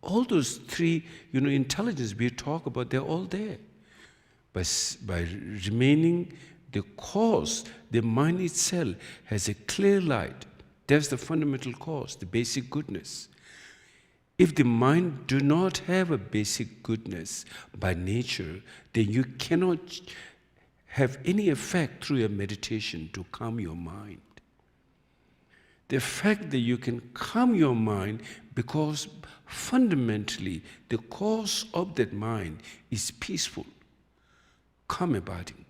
all those three, intelligence we talk about, they're all there. By remaining the cause, the mind itself has a clear light. That's the fundamental cause, the basic goodness. If the mind do not have a basic goodness by nature, then you cannot have any effect through your meditation to calm your mind. The fact that you can calm your mind because fundamentally the cause of that mind is peaceful. calm abiding.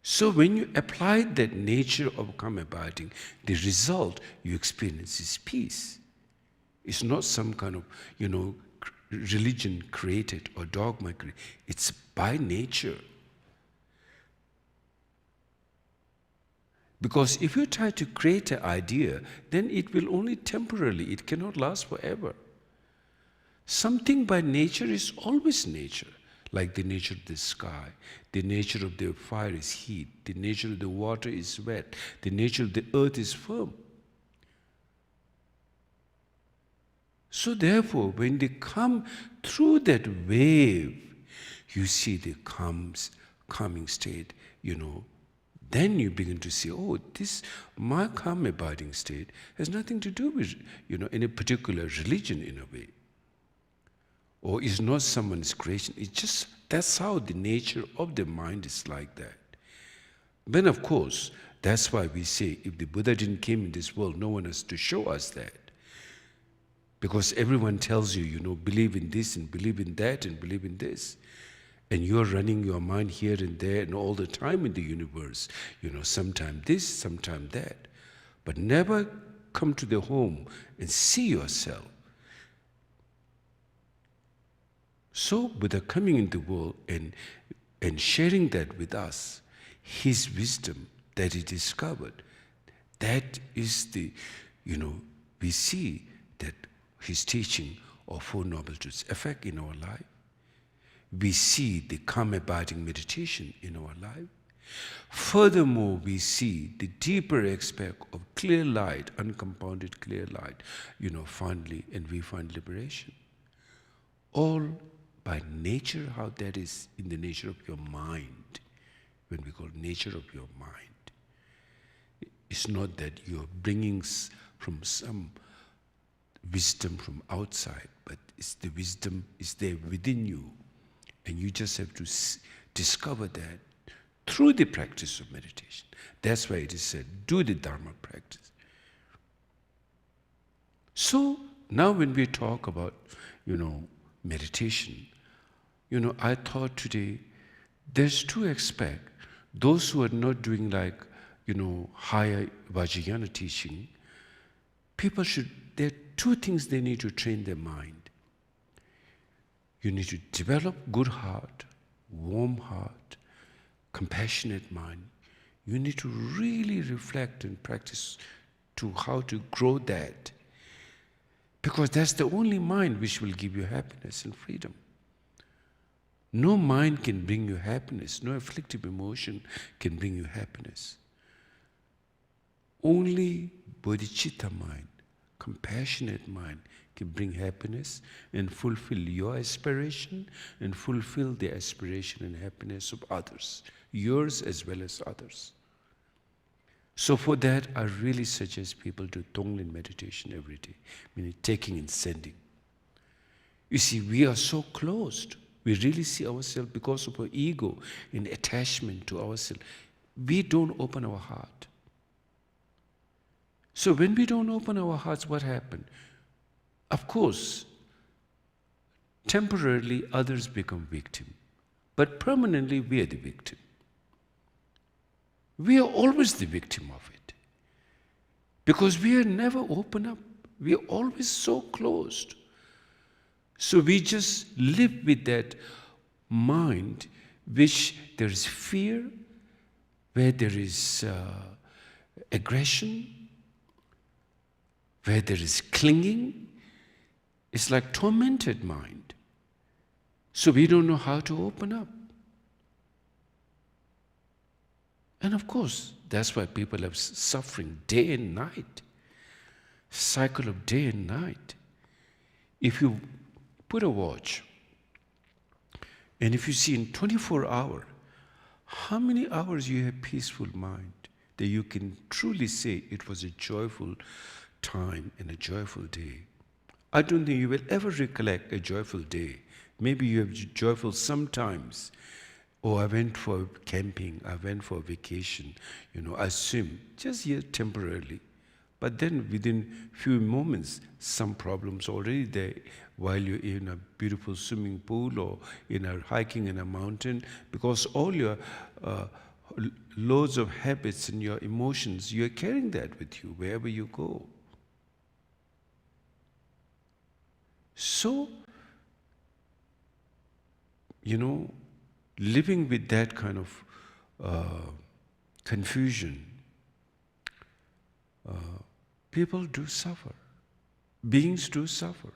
So when you apply that nature of calm abiding, the result you experience is peace. It's not some kind of, religion created or dogma created. It's by nature. Because if you try to create an idea, then it will only temporarily, it cannot last forever. Something by nature is always nature, like the nature of the sky, the nature of the fire is heat, the nature of the water is wet, the nature of the earth is firm. So therefore, when they come through that wave, you see the calming state, then you begin to see, my calm abiding state has nothing to do with, any particular religion in a way. Or is not someone's creation. It's just, that's how the nature of the mind is like that. Then of course, that's why we say, if the Buddha didn't come in this world, no one has to show us that. Because everyone tells you, believe in this and believe in that and believe in this. And you're running your mind here and there and all the time in the universe. Sometime this, sometime that. But never come to the home and see yourself. So Buddha coming in the world and sharing that with us, his wisdom that he discovered, that is the, we see that his teaching of Four Noble Truths effect in our life. We see the calm abiding meditation in our life. Furthermore, we see the deeper aspect of clear light, uncompounded clear light, finally, and we find liberation. All by nature, how that is in the nature of your mind, when we call nature of your mind. It's not that you're bringing from some wisdom from outside, but it's the wisdom is there within you. And you just have to discover that through the practice of meditation. That's why it is said, do the Dharma practice. So now when we talk about, meditation, I thought today, there's two aspects. Those who are not doing higher Vajrayana teaching, there are two things they need to train their mind. You need to develop good heart, warm heart, compassionate mind. You need to really reflect and practice to how to grow that. Because that's the only mind which will give you happiness and freedom. No mind can bring you happiness. No afflictive emotion can bring you happiness. Only bodhicitta mind, compassionate mind, can bring happiness and fulfill your aspiration and fulfill the aspiration and happiness of others, yours as well as others. So for that, I really suggest people do Tonglen meditation every day, meaning taking and sending. You see, we are so closed. We really see ourselves because of our ego and attachment to ourselves. We don't open our heart. So when we don't open our hearts, what happens? Of course, temporarily others become victim, but permanently we are the victim. We are always the victim of it. Because we are never open up. We are always so closed. So we just live with that mind which there is fear, where there is aggression, where there is clinging. It's like tormented mind. So we don't know how to open up. And of course, that's why people are suffering day and night. Cycle of day and night. If you put a watch, and if you see in 24 hours, how many hours you have peaceful mind, that you can truly say it was a joyful time and a joyful day. I don't think you will ever recollect a joyful day. Maybe you have joyful sometimes. Oh, I went for camping, I went for vacation, I swim, just here temporarily. But then within few moments, some problems already there, while you're in a beautiful swimming pool or hiking in a mountain, because all your loads of habits and your emotions, you're carrying that with you wherever you go. So, living with that kind of confusion, people do suffer. Beings do suffer.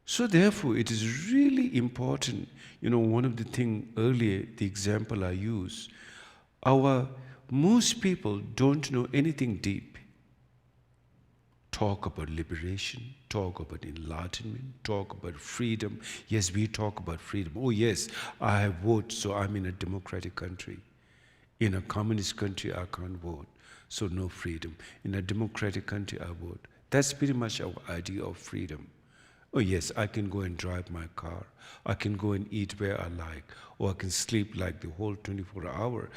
So therefore, it is really important, one of the things earlier, the example I use, most people don't know anything deep. Talk about liberation, talk about enlightenment, talk about freedom. Yes, we talk about freedom. Oh yes, I have voted, so I'm in a democratic country. In a communist country, I can't vote, so no freedom. In a democratic country, I vote. That's pretty much our idea of freedom. Oh yes, I can go and drive my car. I can go and eat where I like. Or I can sleep like the whole 24 hour,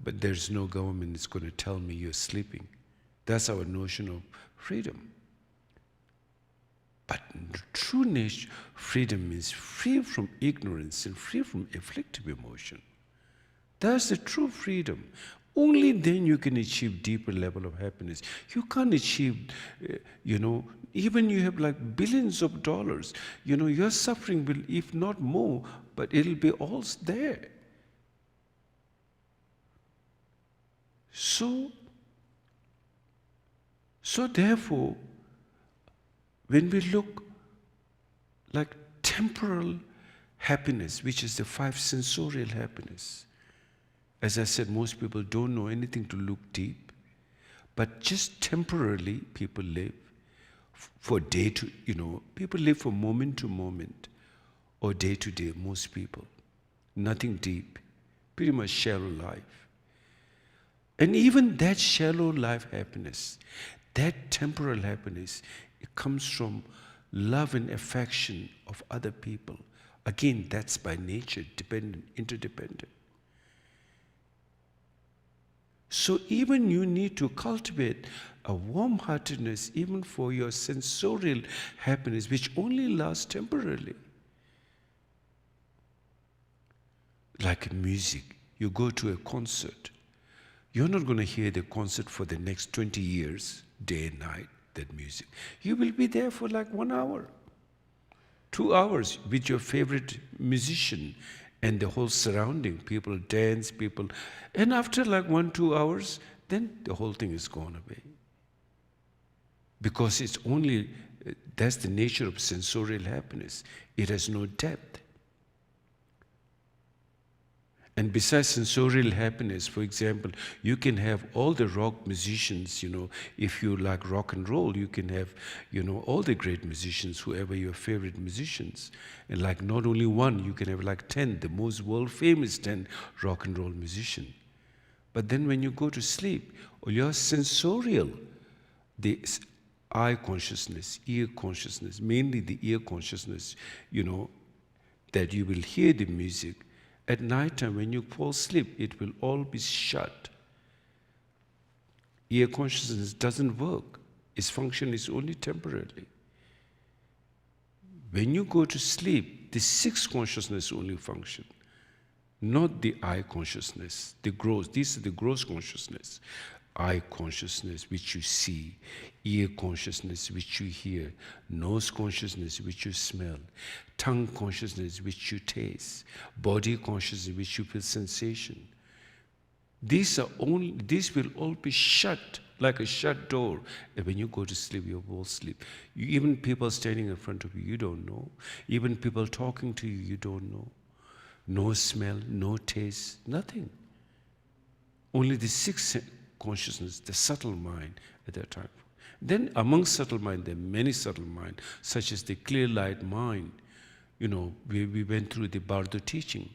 but there's no government that's going to tell me you're sleeping. That's our notion of freedom. But true nature, freedom means free from ignorance and free from afflictive emotion. That's the true freedom. Only then you can achieve deeper level of happiness. You can't achieve, even you have like billions of dollars, your suffering will, if not more, but it'll be all there. So therefore, when we look like temporal happiness, which is the 5 sensorial happiness, as I said, most people don't know anything to look deep, but just temporarily people live for day to, people live from moment to moment or day to day, most people. Nothing deep, pretty much shallow life. And even that shallow life happiness, that temporal happiness, it comes from love and affection of other people. Again, that's by nature, dependent, interdependent. So even you need to cultivate a warm-heartedness even for your sensorial happiness, which only lasts temporarily. Like music, you go to a concert. You're not going to hear the concert for the next 20 years, day and night, that music. You will be there for like 1 hour, 2 hours with your favorite musician and the whole surrounding. People dance, and after like 1-2 hours, then the whole thing is gone away. Because that's the nature of sensorial happiness. It has no depth. And besides sensorial happiness, for example, you can have all the rock musicians, if you like rock and roll, you can have, all the great musicians, whoever your favorite musicians. And like not only one, you can have like 10, the most world famous 10 rock and roll musicians. But then when you go to sleep, or your sensorial, the eye consciousness, ear consciousness, mainly the ear consciousness, that you will hear the music. At night time, when you fall asleep, it will all be shut. Ear consciousness doesn't work. Its function is only temporarily. When you go to sleep, the 6th consciousness only function, not the eye consciousness, the gross. These are the gross consciousness. Eye consciousness, which you see, ear consciousness, which you hear, nose consciousness, which you smell, tongue consciousness, which you taste, body consciousness, which you feel sensation. These will all be shut, like a shut door. And when you go to sleep, you will sleep. Even people standing in front of you, you don't know. Even people talking to you, you don't know. No smell, no taste, nothing. Only the 6th consciousness, the subtle mind at that time. Then among subtle mind, there are many subtle minds, such as the clear light mind. We went through the Bardo teaching.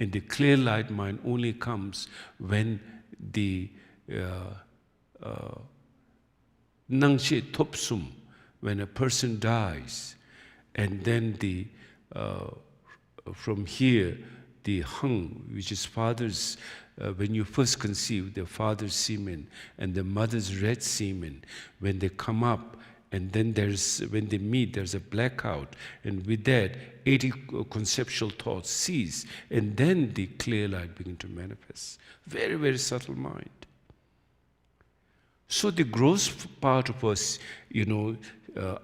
And the clear light mind only comes when the Nangche Topsum, when a person dies, and then from here, the Hung, which is father's, when you first conceive, the father's semen and the mother's red semen, when they come up And then when they meet, there's a blackout. And with that, 80 conceptual thoughts cease. And then the clear light begins to manifest. Very, very subtle mind. So the gross part of us,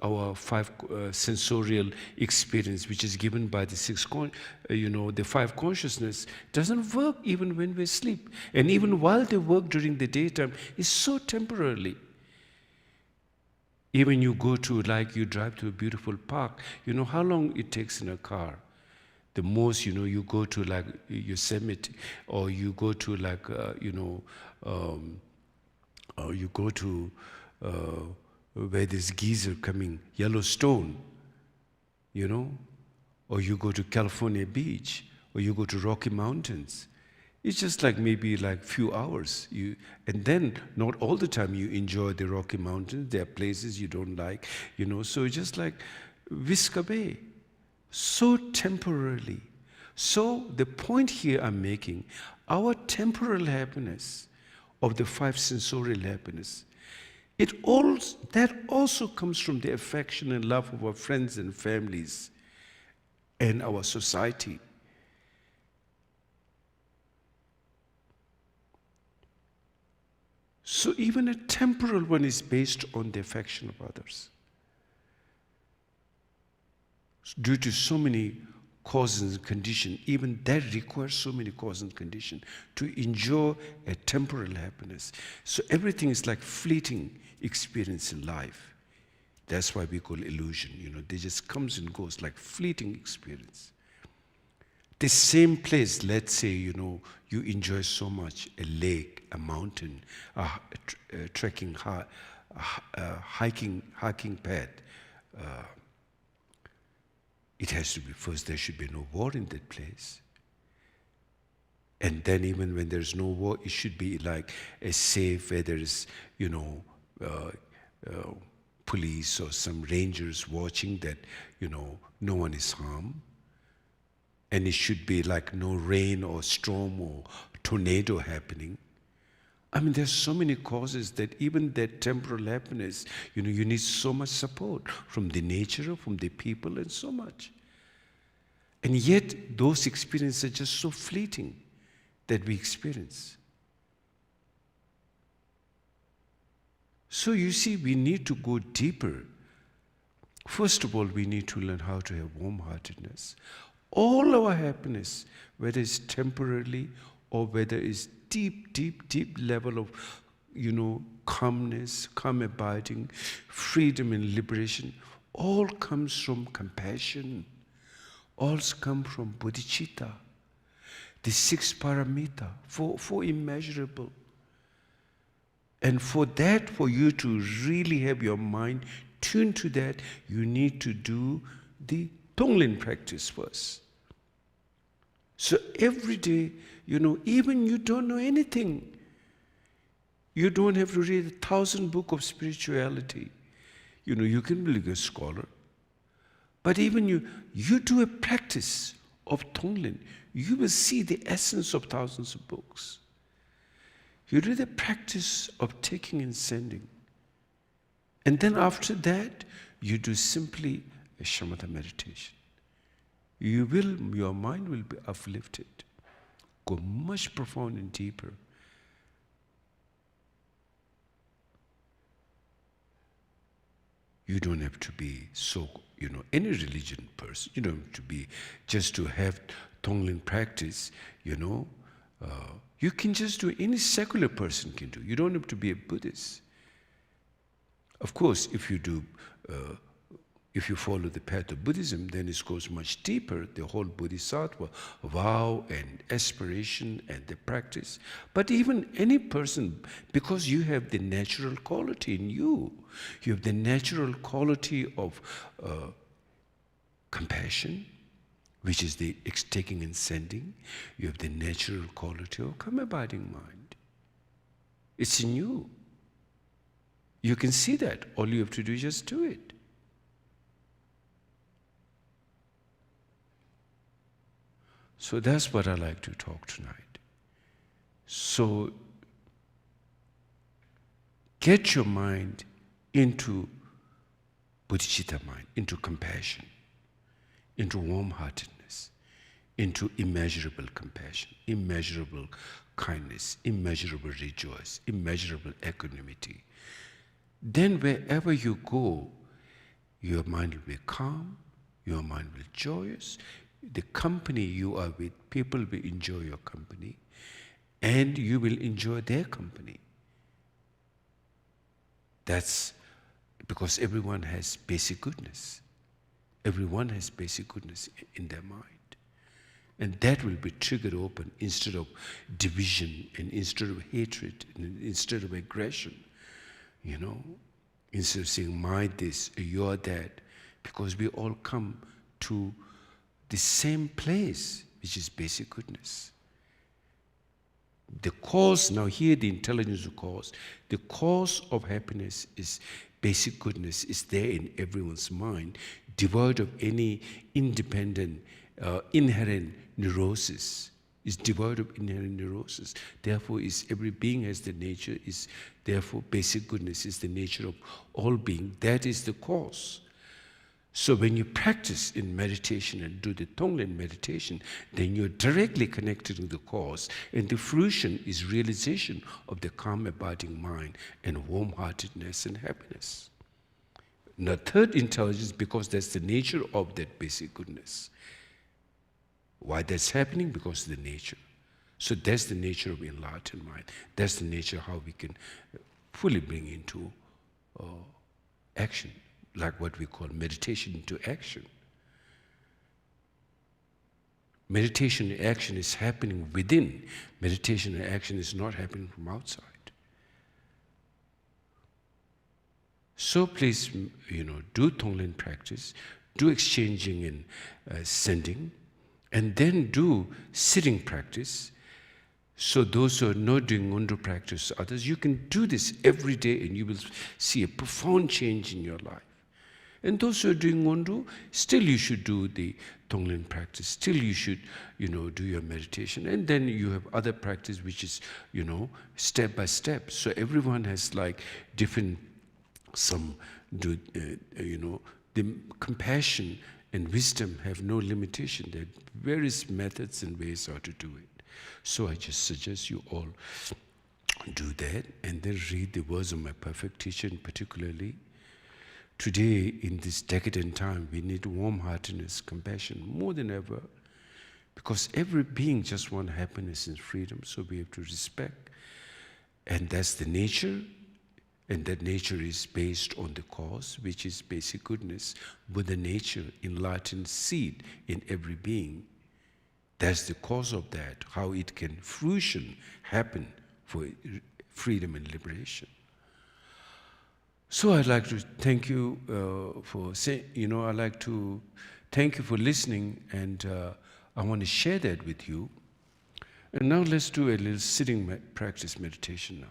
our five sensorial experience, which is given by the the five consciousness, doesn't work even when we sleep. And even while they work during the daytime, it's so temporarily. Even you go to, you drive to a beautiful park, how long it takes in a car. The most, you go to Yosemite, or you go to or you go to where there's geyser coming, Yellowstone, or you go to California Beach, or you go to Rocky Mountains. It's just maybe few hours. And then not all the time you enjoy the Rocky Mountains. There are places you don't like, so it's just whisk away. So temporarily. So the point here I'm making, our temporal happiness of the five sensorial happiness, that also comes from the affection and love of our friends and families and our society. So even a temporal one is based on the affection of others. Due to so many causes and conditions, even that requires so many causes and conditions to enjoy a temporal happiness. So everything is like fleeting experience in life. That's why we call illusion. They just comes and goes like fleeting experience. The same place, let's say, you enjoy so much a lake, a mountain, trekking, hiking path. It has to be first, there should be no war in that place. And then even when there's no war, it should be like a safe, where there is, police or some rangers watching that, no one is harmed. And it should be like no rain or storm or tornado happening. I mean, there's so many causes that even that temporal happiness, you need so much support from the nature, from the people, and so much. And yet, those experiences are just so fleeting that we experience. So you see, we need to go deeper. First of all, we need to learn how to have warm-heartedness. All our happiness, whether it's temporarily or whether it's deep, deep, deep level of, calmness, calm abiding, freedom and liberation, all comes from compassion. All come from bodhicitta, the 6 paramita, for immeasurable. And for you to really have your mind tuned to that, you need to do the Tonglen practice first. So every day, even you don't know anything. You don't have to read 1,000 books of spirituality. You can be a scholar. But even you do a practice of Tonglen, you will see the essence of thousands of books. You do the practice of taking and sending. And then after that, you do simply a shamatha meditation. Your mind will be uplifted, go much profound and deeper. You don't have to be so, any religion person. You don't have to be just to have Tonglen practice, You can just do, any secular person can do. You don't have to be a Buddhist. Of course, if you follow the path of Buddhism, then it goes much deeper, the whole Bodhisattva, vow and aspiration and the practice. But even any person, because you have the natural quality in you have the natural quality of compassion, which is the taking and sending. You have the natural quality of calm abiding mind. It's in you. You can see that. All you have to do is just do it. So that's what I like to talk tonight. So get your mind into bodhicitta mind, into compassion, into warm-heartedness, into immeasurable compassion, immeasurable kindness, immeasurable rejoice, immeasurable equanimity. Then wherever you go, your mind will be calm, your mind will be joyous, the company you are with, people will enjoy your company, and you will enjoy their company. That's because everyone has basic goodness. Everyone has basic goodness in their mind. And that will be triggered open instead of division and instead of hatred and instead of aggression. You know, instead of saying my this, you're that, because we all come to the same place, which is basic goodness. The cause, now here the intelligence of cause, the cause of happiness is basic goodness, is there in everyone's mind, devoid of any independent, inherent neurosis, is devoid of inherent neurosis. Therefore, every being has the nature, therefore basic goodness is the nature of all being. That is the cause. So when you practice in meditation and do the Tonglen meditation, then you're directly connected to the cause, and the fruition is realization of the calm abiding mind and warm-heartedness and happiness. Now, third intelligence, because that's the nature of that basic goodness. Why that's happening? Because of the nature. So that's the nature of enlightened mind. That's the nature how we can fully bring into action, like what we call meditation into action. Meditation in action is happening within. Meditation in action is not happening from outside. So please, do Tonglen practice, do exchanging and sending, and then do sitting practice. So those who are not doing Ngondu practice, others, you can do this every day and you will see a profound change in your life. And those who are doing Ngondu, still you should do the Tonglen practice. Still you should, do your meditation. And then you have other practice which is, step by step. So everyone has like different, the compassion and wisdom have no limitation. There are various methods and ways how to do it. So I just suggest you all do that and then read the words of my perfect teacher, and particularly today, in this decadent time, we need warm-heartedness, compassion, more than ever, because every being just wants happiness and freedom, so we have to respect. And that's the nature, and that nature is based on the cause, which is basic goodness, Buddha nature, enlightened seed in every being. That's the cause of that, how it can fruition happen for freedom and liberation. So I'd like to thank you I'd like to thank you for listening, and I want to share that with you. And now let's do a little sitting practice meditation now.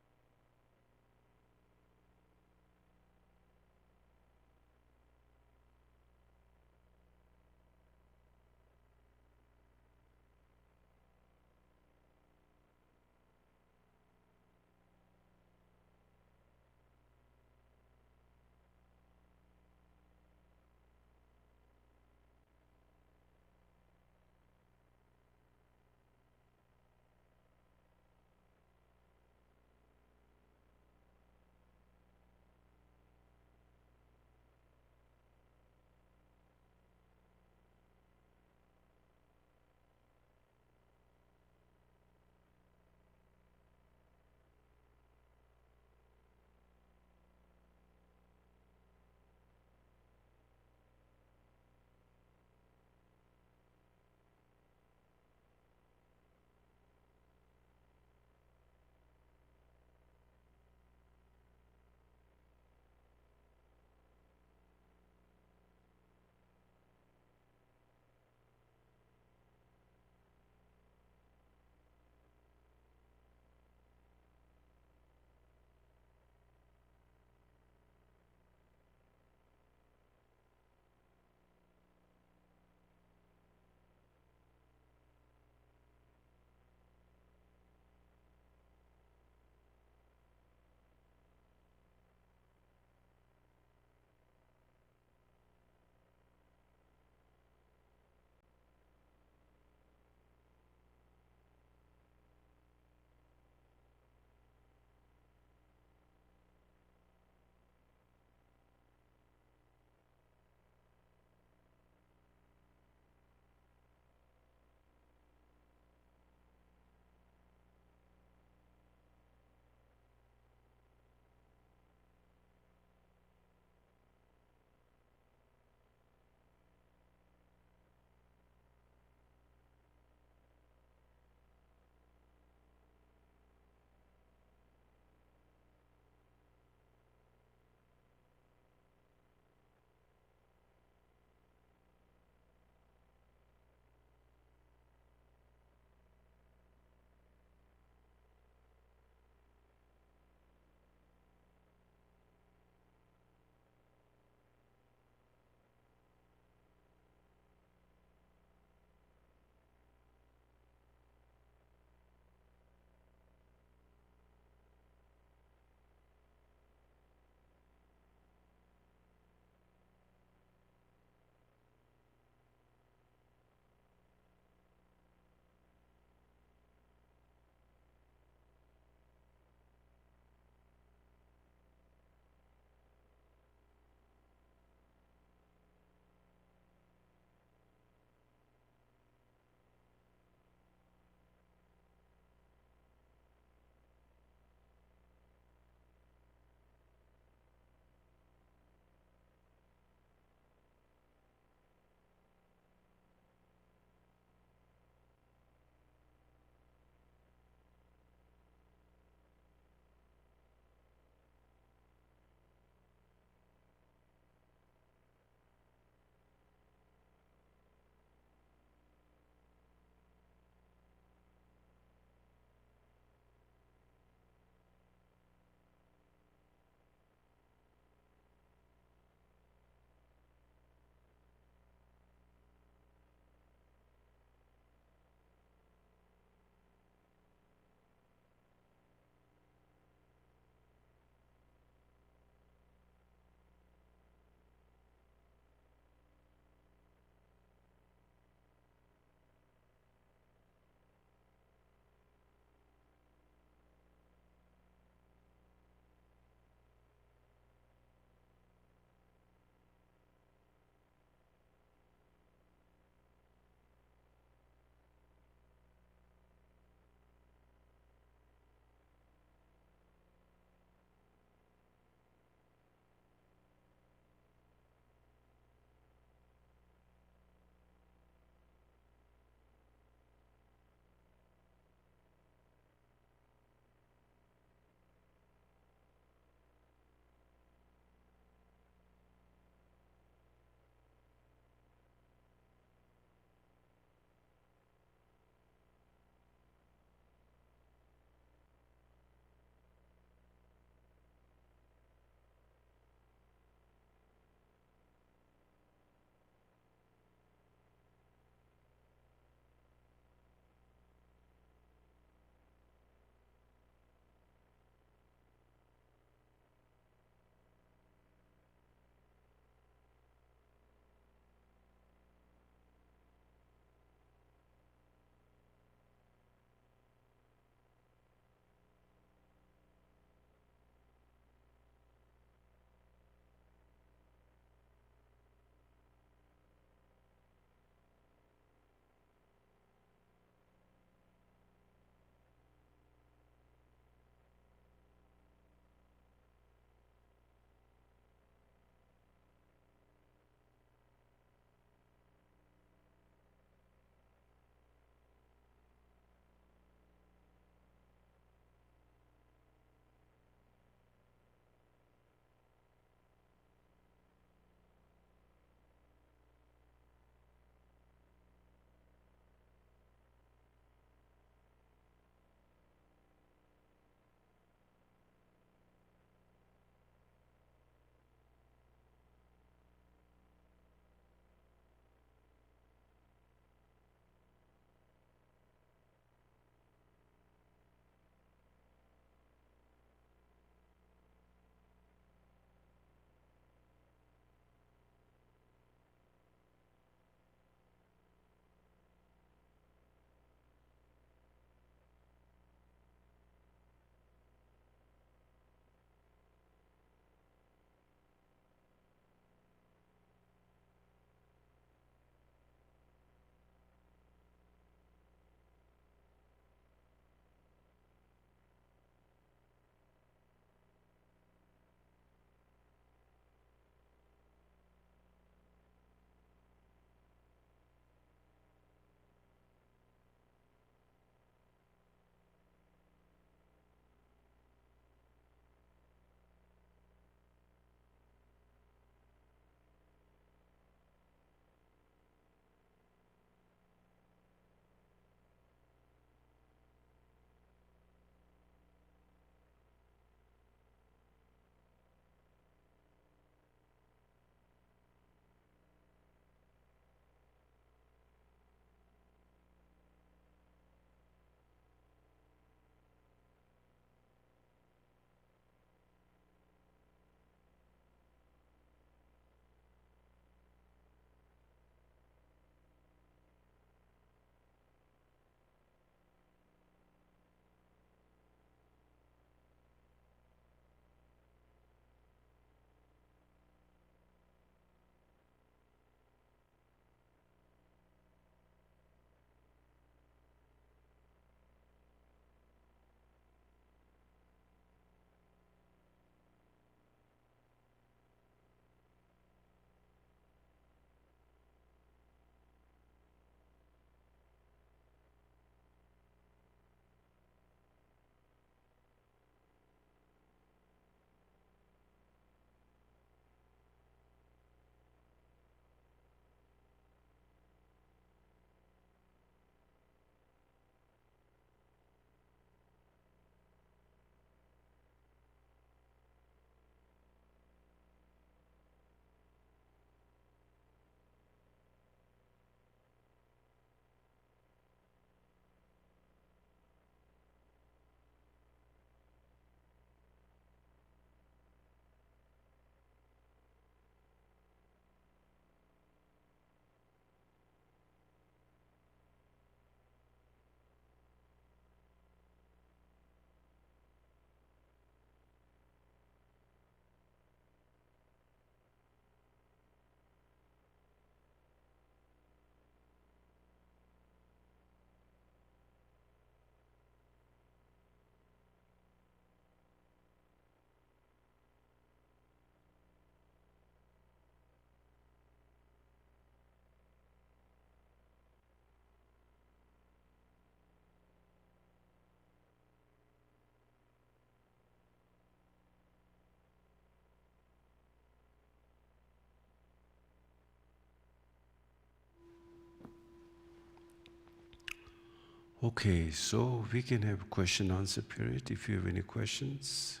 Okay, so we can have question answer period if you have any questions.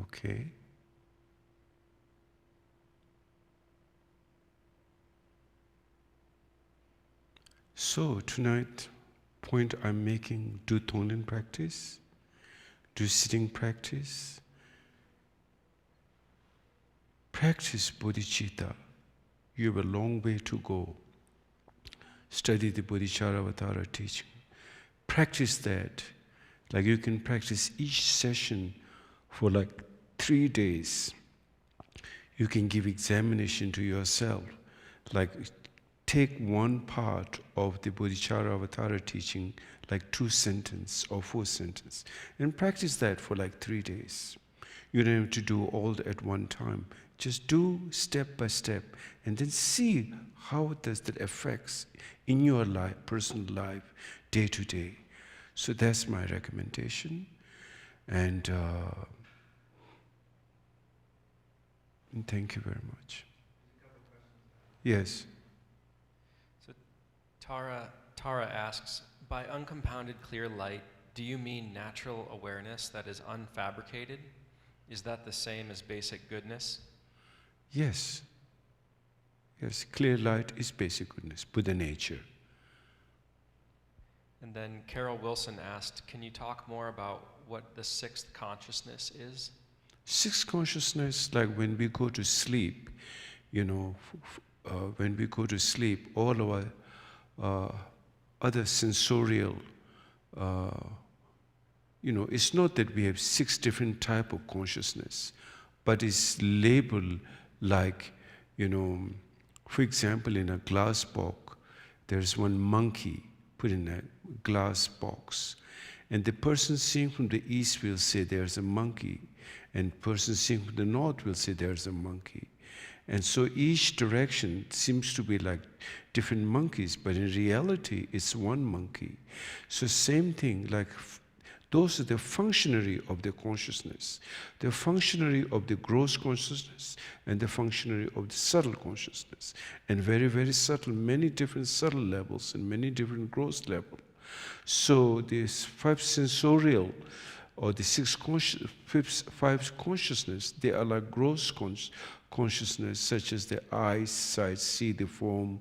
Okay. So tonight, point I'm making, do Tonglen practice, do sitting practice, practice bodhicitta. You have a long way to go. Study the Bodhicharyavatara teaching. Practice that. Like you can practice each session for like 3 days. You can give examination to yourself. Like take one part of the Bodhicharyavatara teaching, like 2 sentences or 4 sentences, and practice that for like 3 days. You don't have to do all at one time. Just do step by step, and then see how does that affects in your life, personal life, day to day. So that's my recommendation. And thank you very much. Yes. So Tara asks, by uncompounded clear light, do you mean natural awareness that is unfabricated? Is that the same as basic goodness? Yes. Yes, clear light is basic goodness, Buddha nature. And then Carol Wilson asked, can you talk more about what the 6th consciousness is? 6th consciousness, like when we go to sleep, when we go to sleep, all our other sensorial, it's not that we have 6 different type of consciousness, but it's labeled like, for example, in a glass box, there's one monkey put in a glass box. And the person seeing from the east will say there's a monkey, and person seeing from the north will say there's a monkey. And so each direction seems to be like different monkeys, but in reality, it's one monkey. So same thing, like those are the functionary of the consciousness. The functionary of the gross consciousness and the functionary of the subtle consciousness. And very, very subtle, many different subtle levels and many different gross levels. So these 5 sensorial or the 5 consciousness, they are like gross consciousness, such as the eyesight see the form,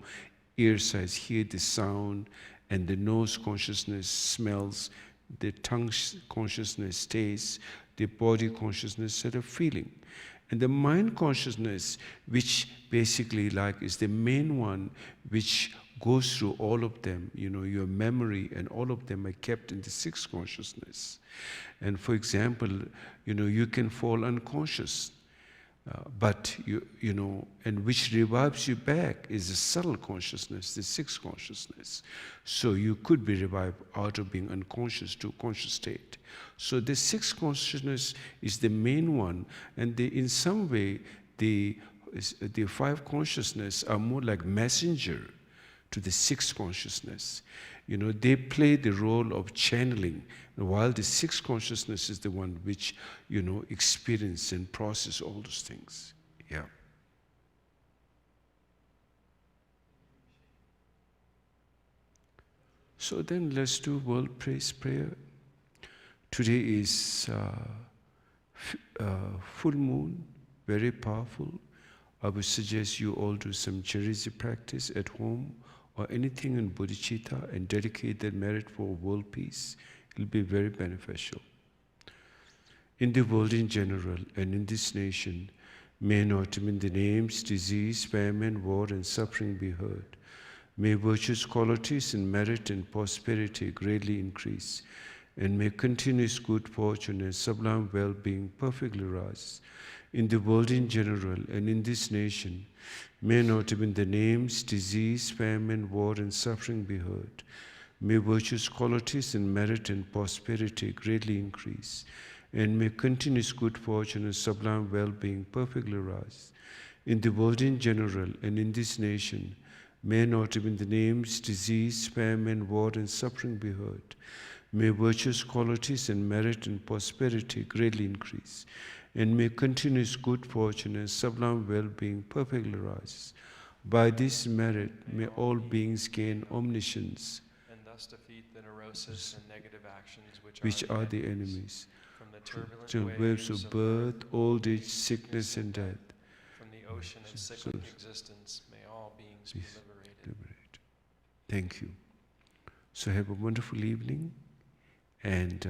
ear sight hear the sound, and the nose consciousness smells, the tongue consciousness tastes, the body consciousness sort of feeling. And the mind consciousness, which basically like is the main one, which goes through all of them, your memory and all of them are kept in the 6th consciousness. And for example, you can fall unconscious, but and which revives you back is the subtle consciousness, the 6th consciousness. So you could be revived out of being unconscious to conscious state. So the 6th consciousness is the main one, and in some way the 5 consciousness are more like messenger to the 6th consciousness. They play the role of channeling, while the 6th consciousness is the one which, experience and process all those things. Yeah. So then let's do world praise prayer. Today is full moon, very powerful. I would suggest you all do some Chhoje practice at home or anything in bodhicitta and dedicate that merit for world peace. It will be very beneficial. In the world in general and in this nation, may not in the names, disease, famine, war, and suffering be heard. May virtuous qualities in merit and prosperity greatly increase, and may continuous good fortune and sublime well-being perfectly rise. In the world in general and in this nation, may not even the names, disease, famine, war, and suffering be heard. May virtuous qualities in merit and prosperity greatly increase, and may continuous good fortune and sublime well-being perfectly rise. In the world in general and in this nation, may not even the names, disease, famine, war, and suffering be heard. May virtuous qualities in merit and prosperity greatly increase, and may continuous good fortune and sublime well-being perfectly rise. By this merit, may all beings gain omniscience, and thus defeat the neurosis and negative actions which are the enemies. from the From turbulent waves of birth, old age, sickness, and death. From the ocean of cyclic existence, may all beings be liberated. Thank you. So have a wonderful evening, and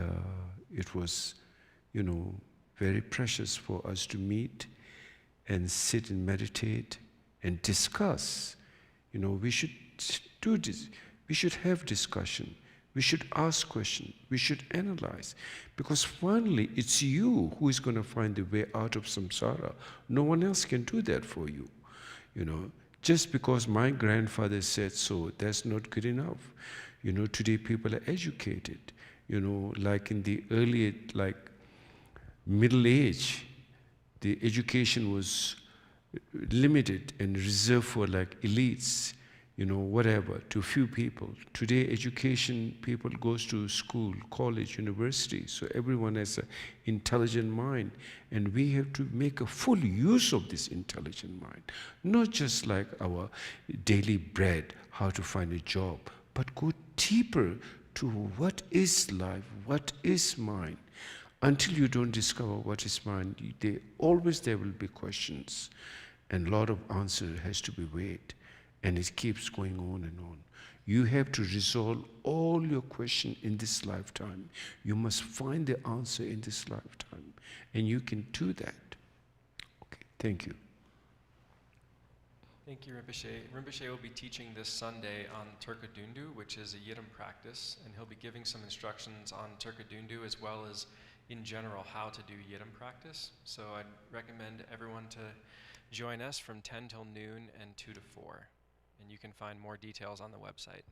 it was, very precious for us to meet and sit and meditate and discuss. We should do this. We should have discussion. We should ask questions. We should analyze. Because finally, it's you who is going to find the way out of samsara. No one else can do that for you. Just because my grandfather said so, that's not good enough. Today people are educated. Like in the early, middle age, the education was limited and reserved for elites, whatever, to few people. Today, education, people goes to school, college, university, so everyone has an intelligent mind, and we have to make a full use of this intelligent mind. Not just like our daily bread, how to find a job, but go deeper to what is life, what is mind. Until you don't discover what is mind, there will be questions, and a lot of answer has to be weighed, and it keeps going on and on. You have to resolve all your questions in this lifetime. You must find the answer in this lifetime, and you can do that. Okay, thank you. Thank you, Rinpoche. Rinpoche will be teaching this Sunday on Turkadundu, which is a Yidam practice, and he'll be giving some instructions on Turkadundu as well as in general how to do Yidam practice. So I'd recommend everyone to join us from 10 till noon and 2 to 4. And you can find more details on the website.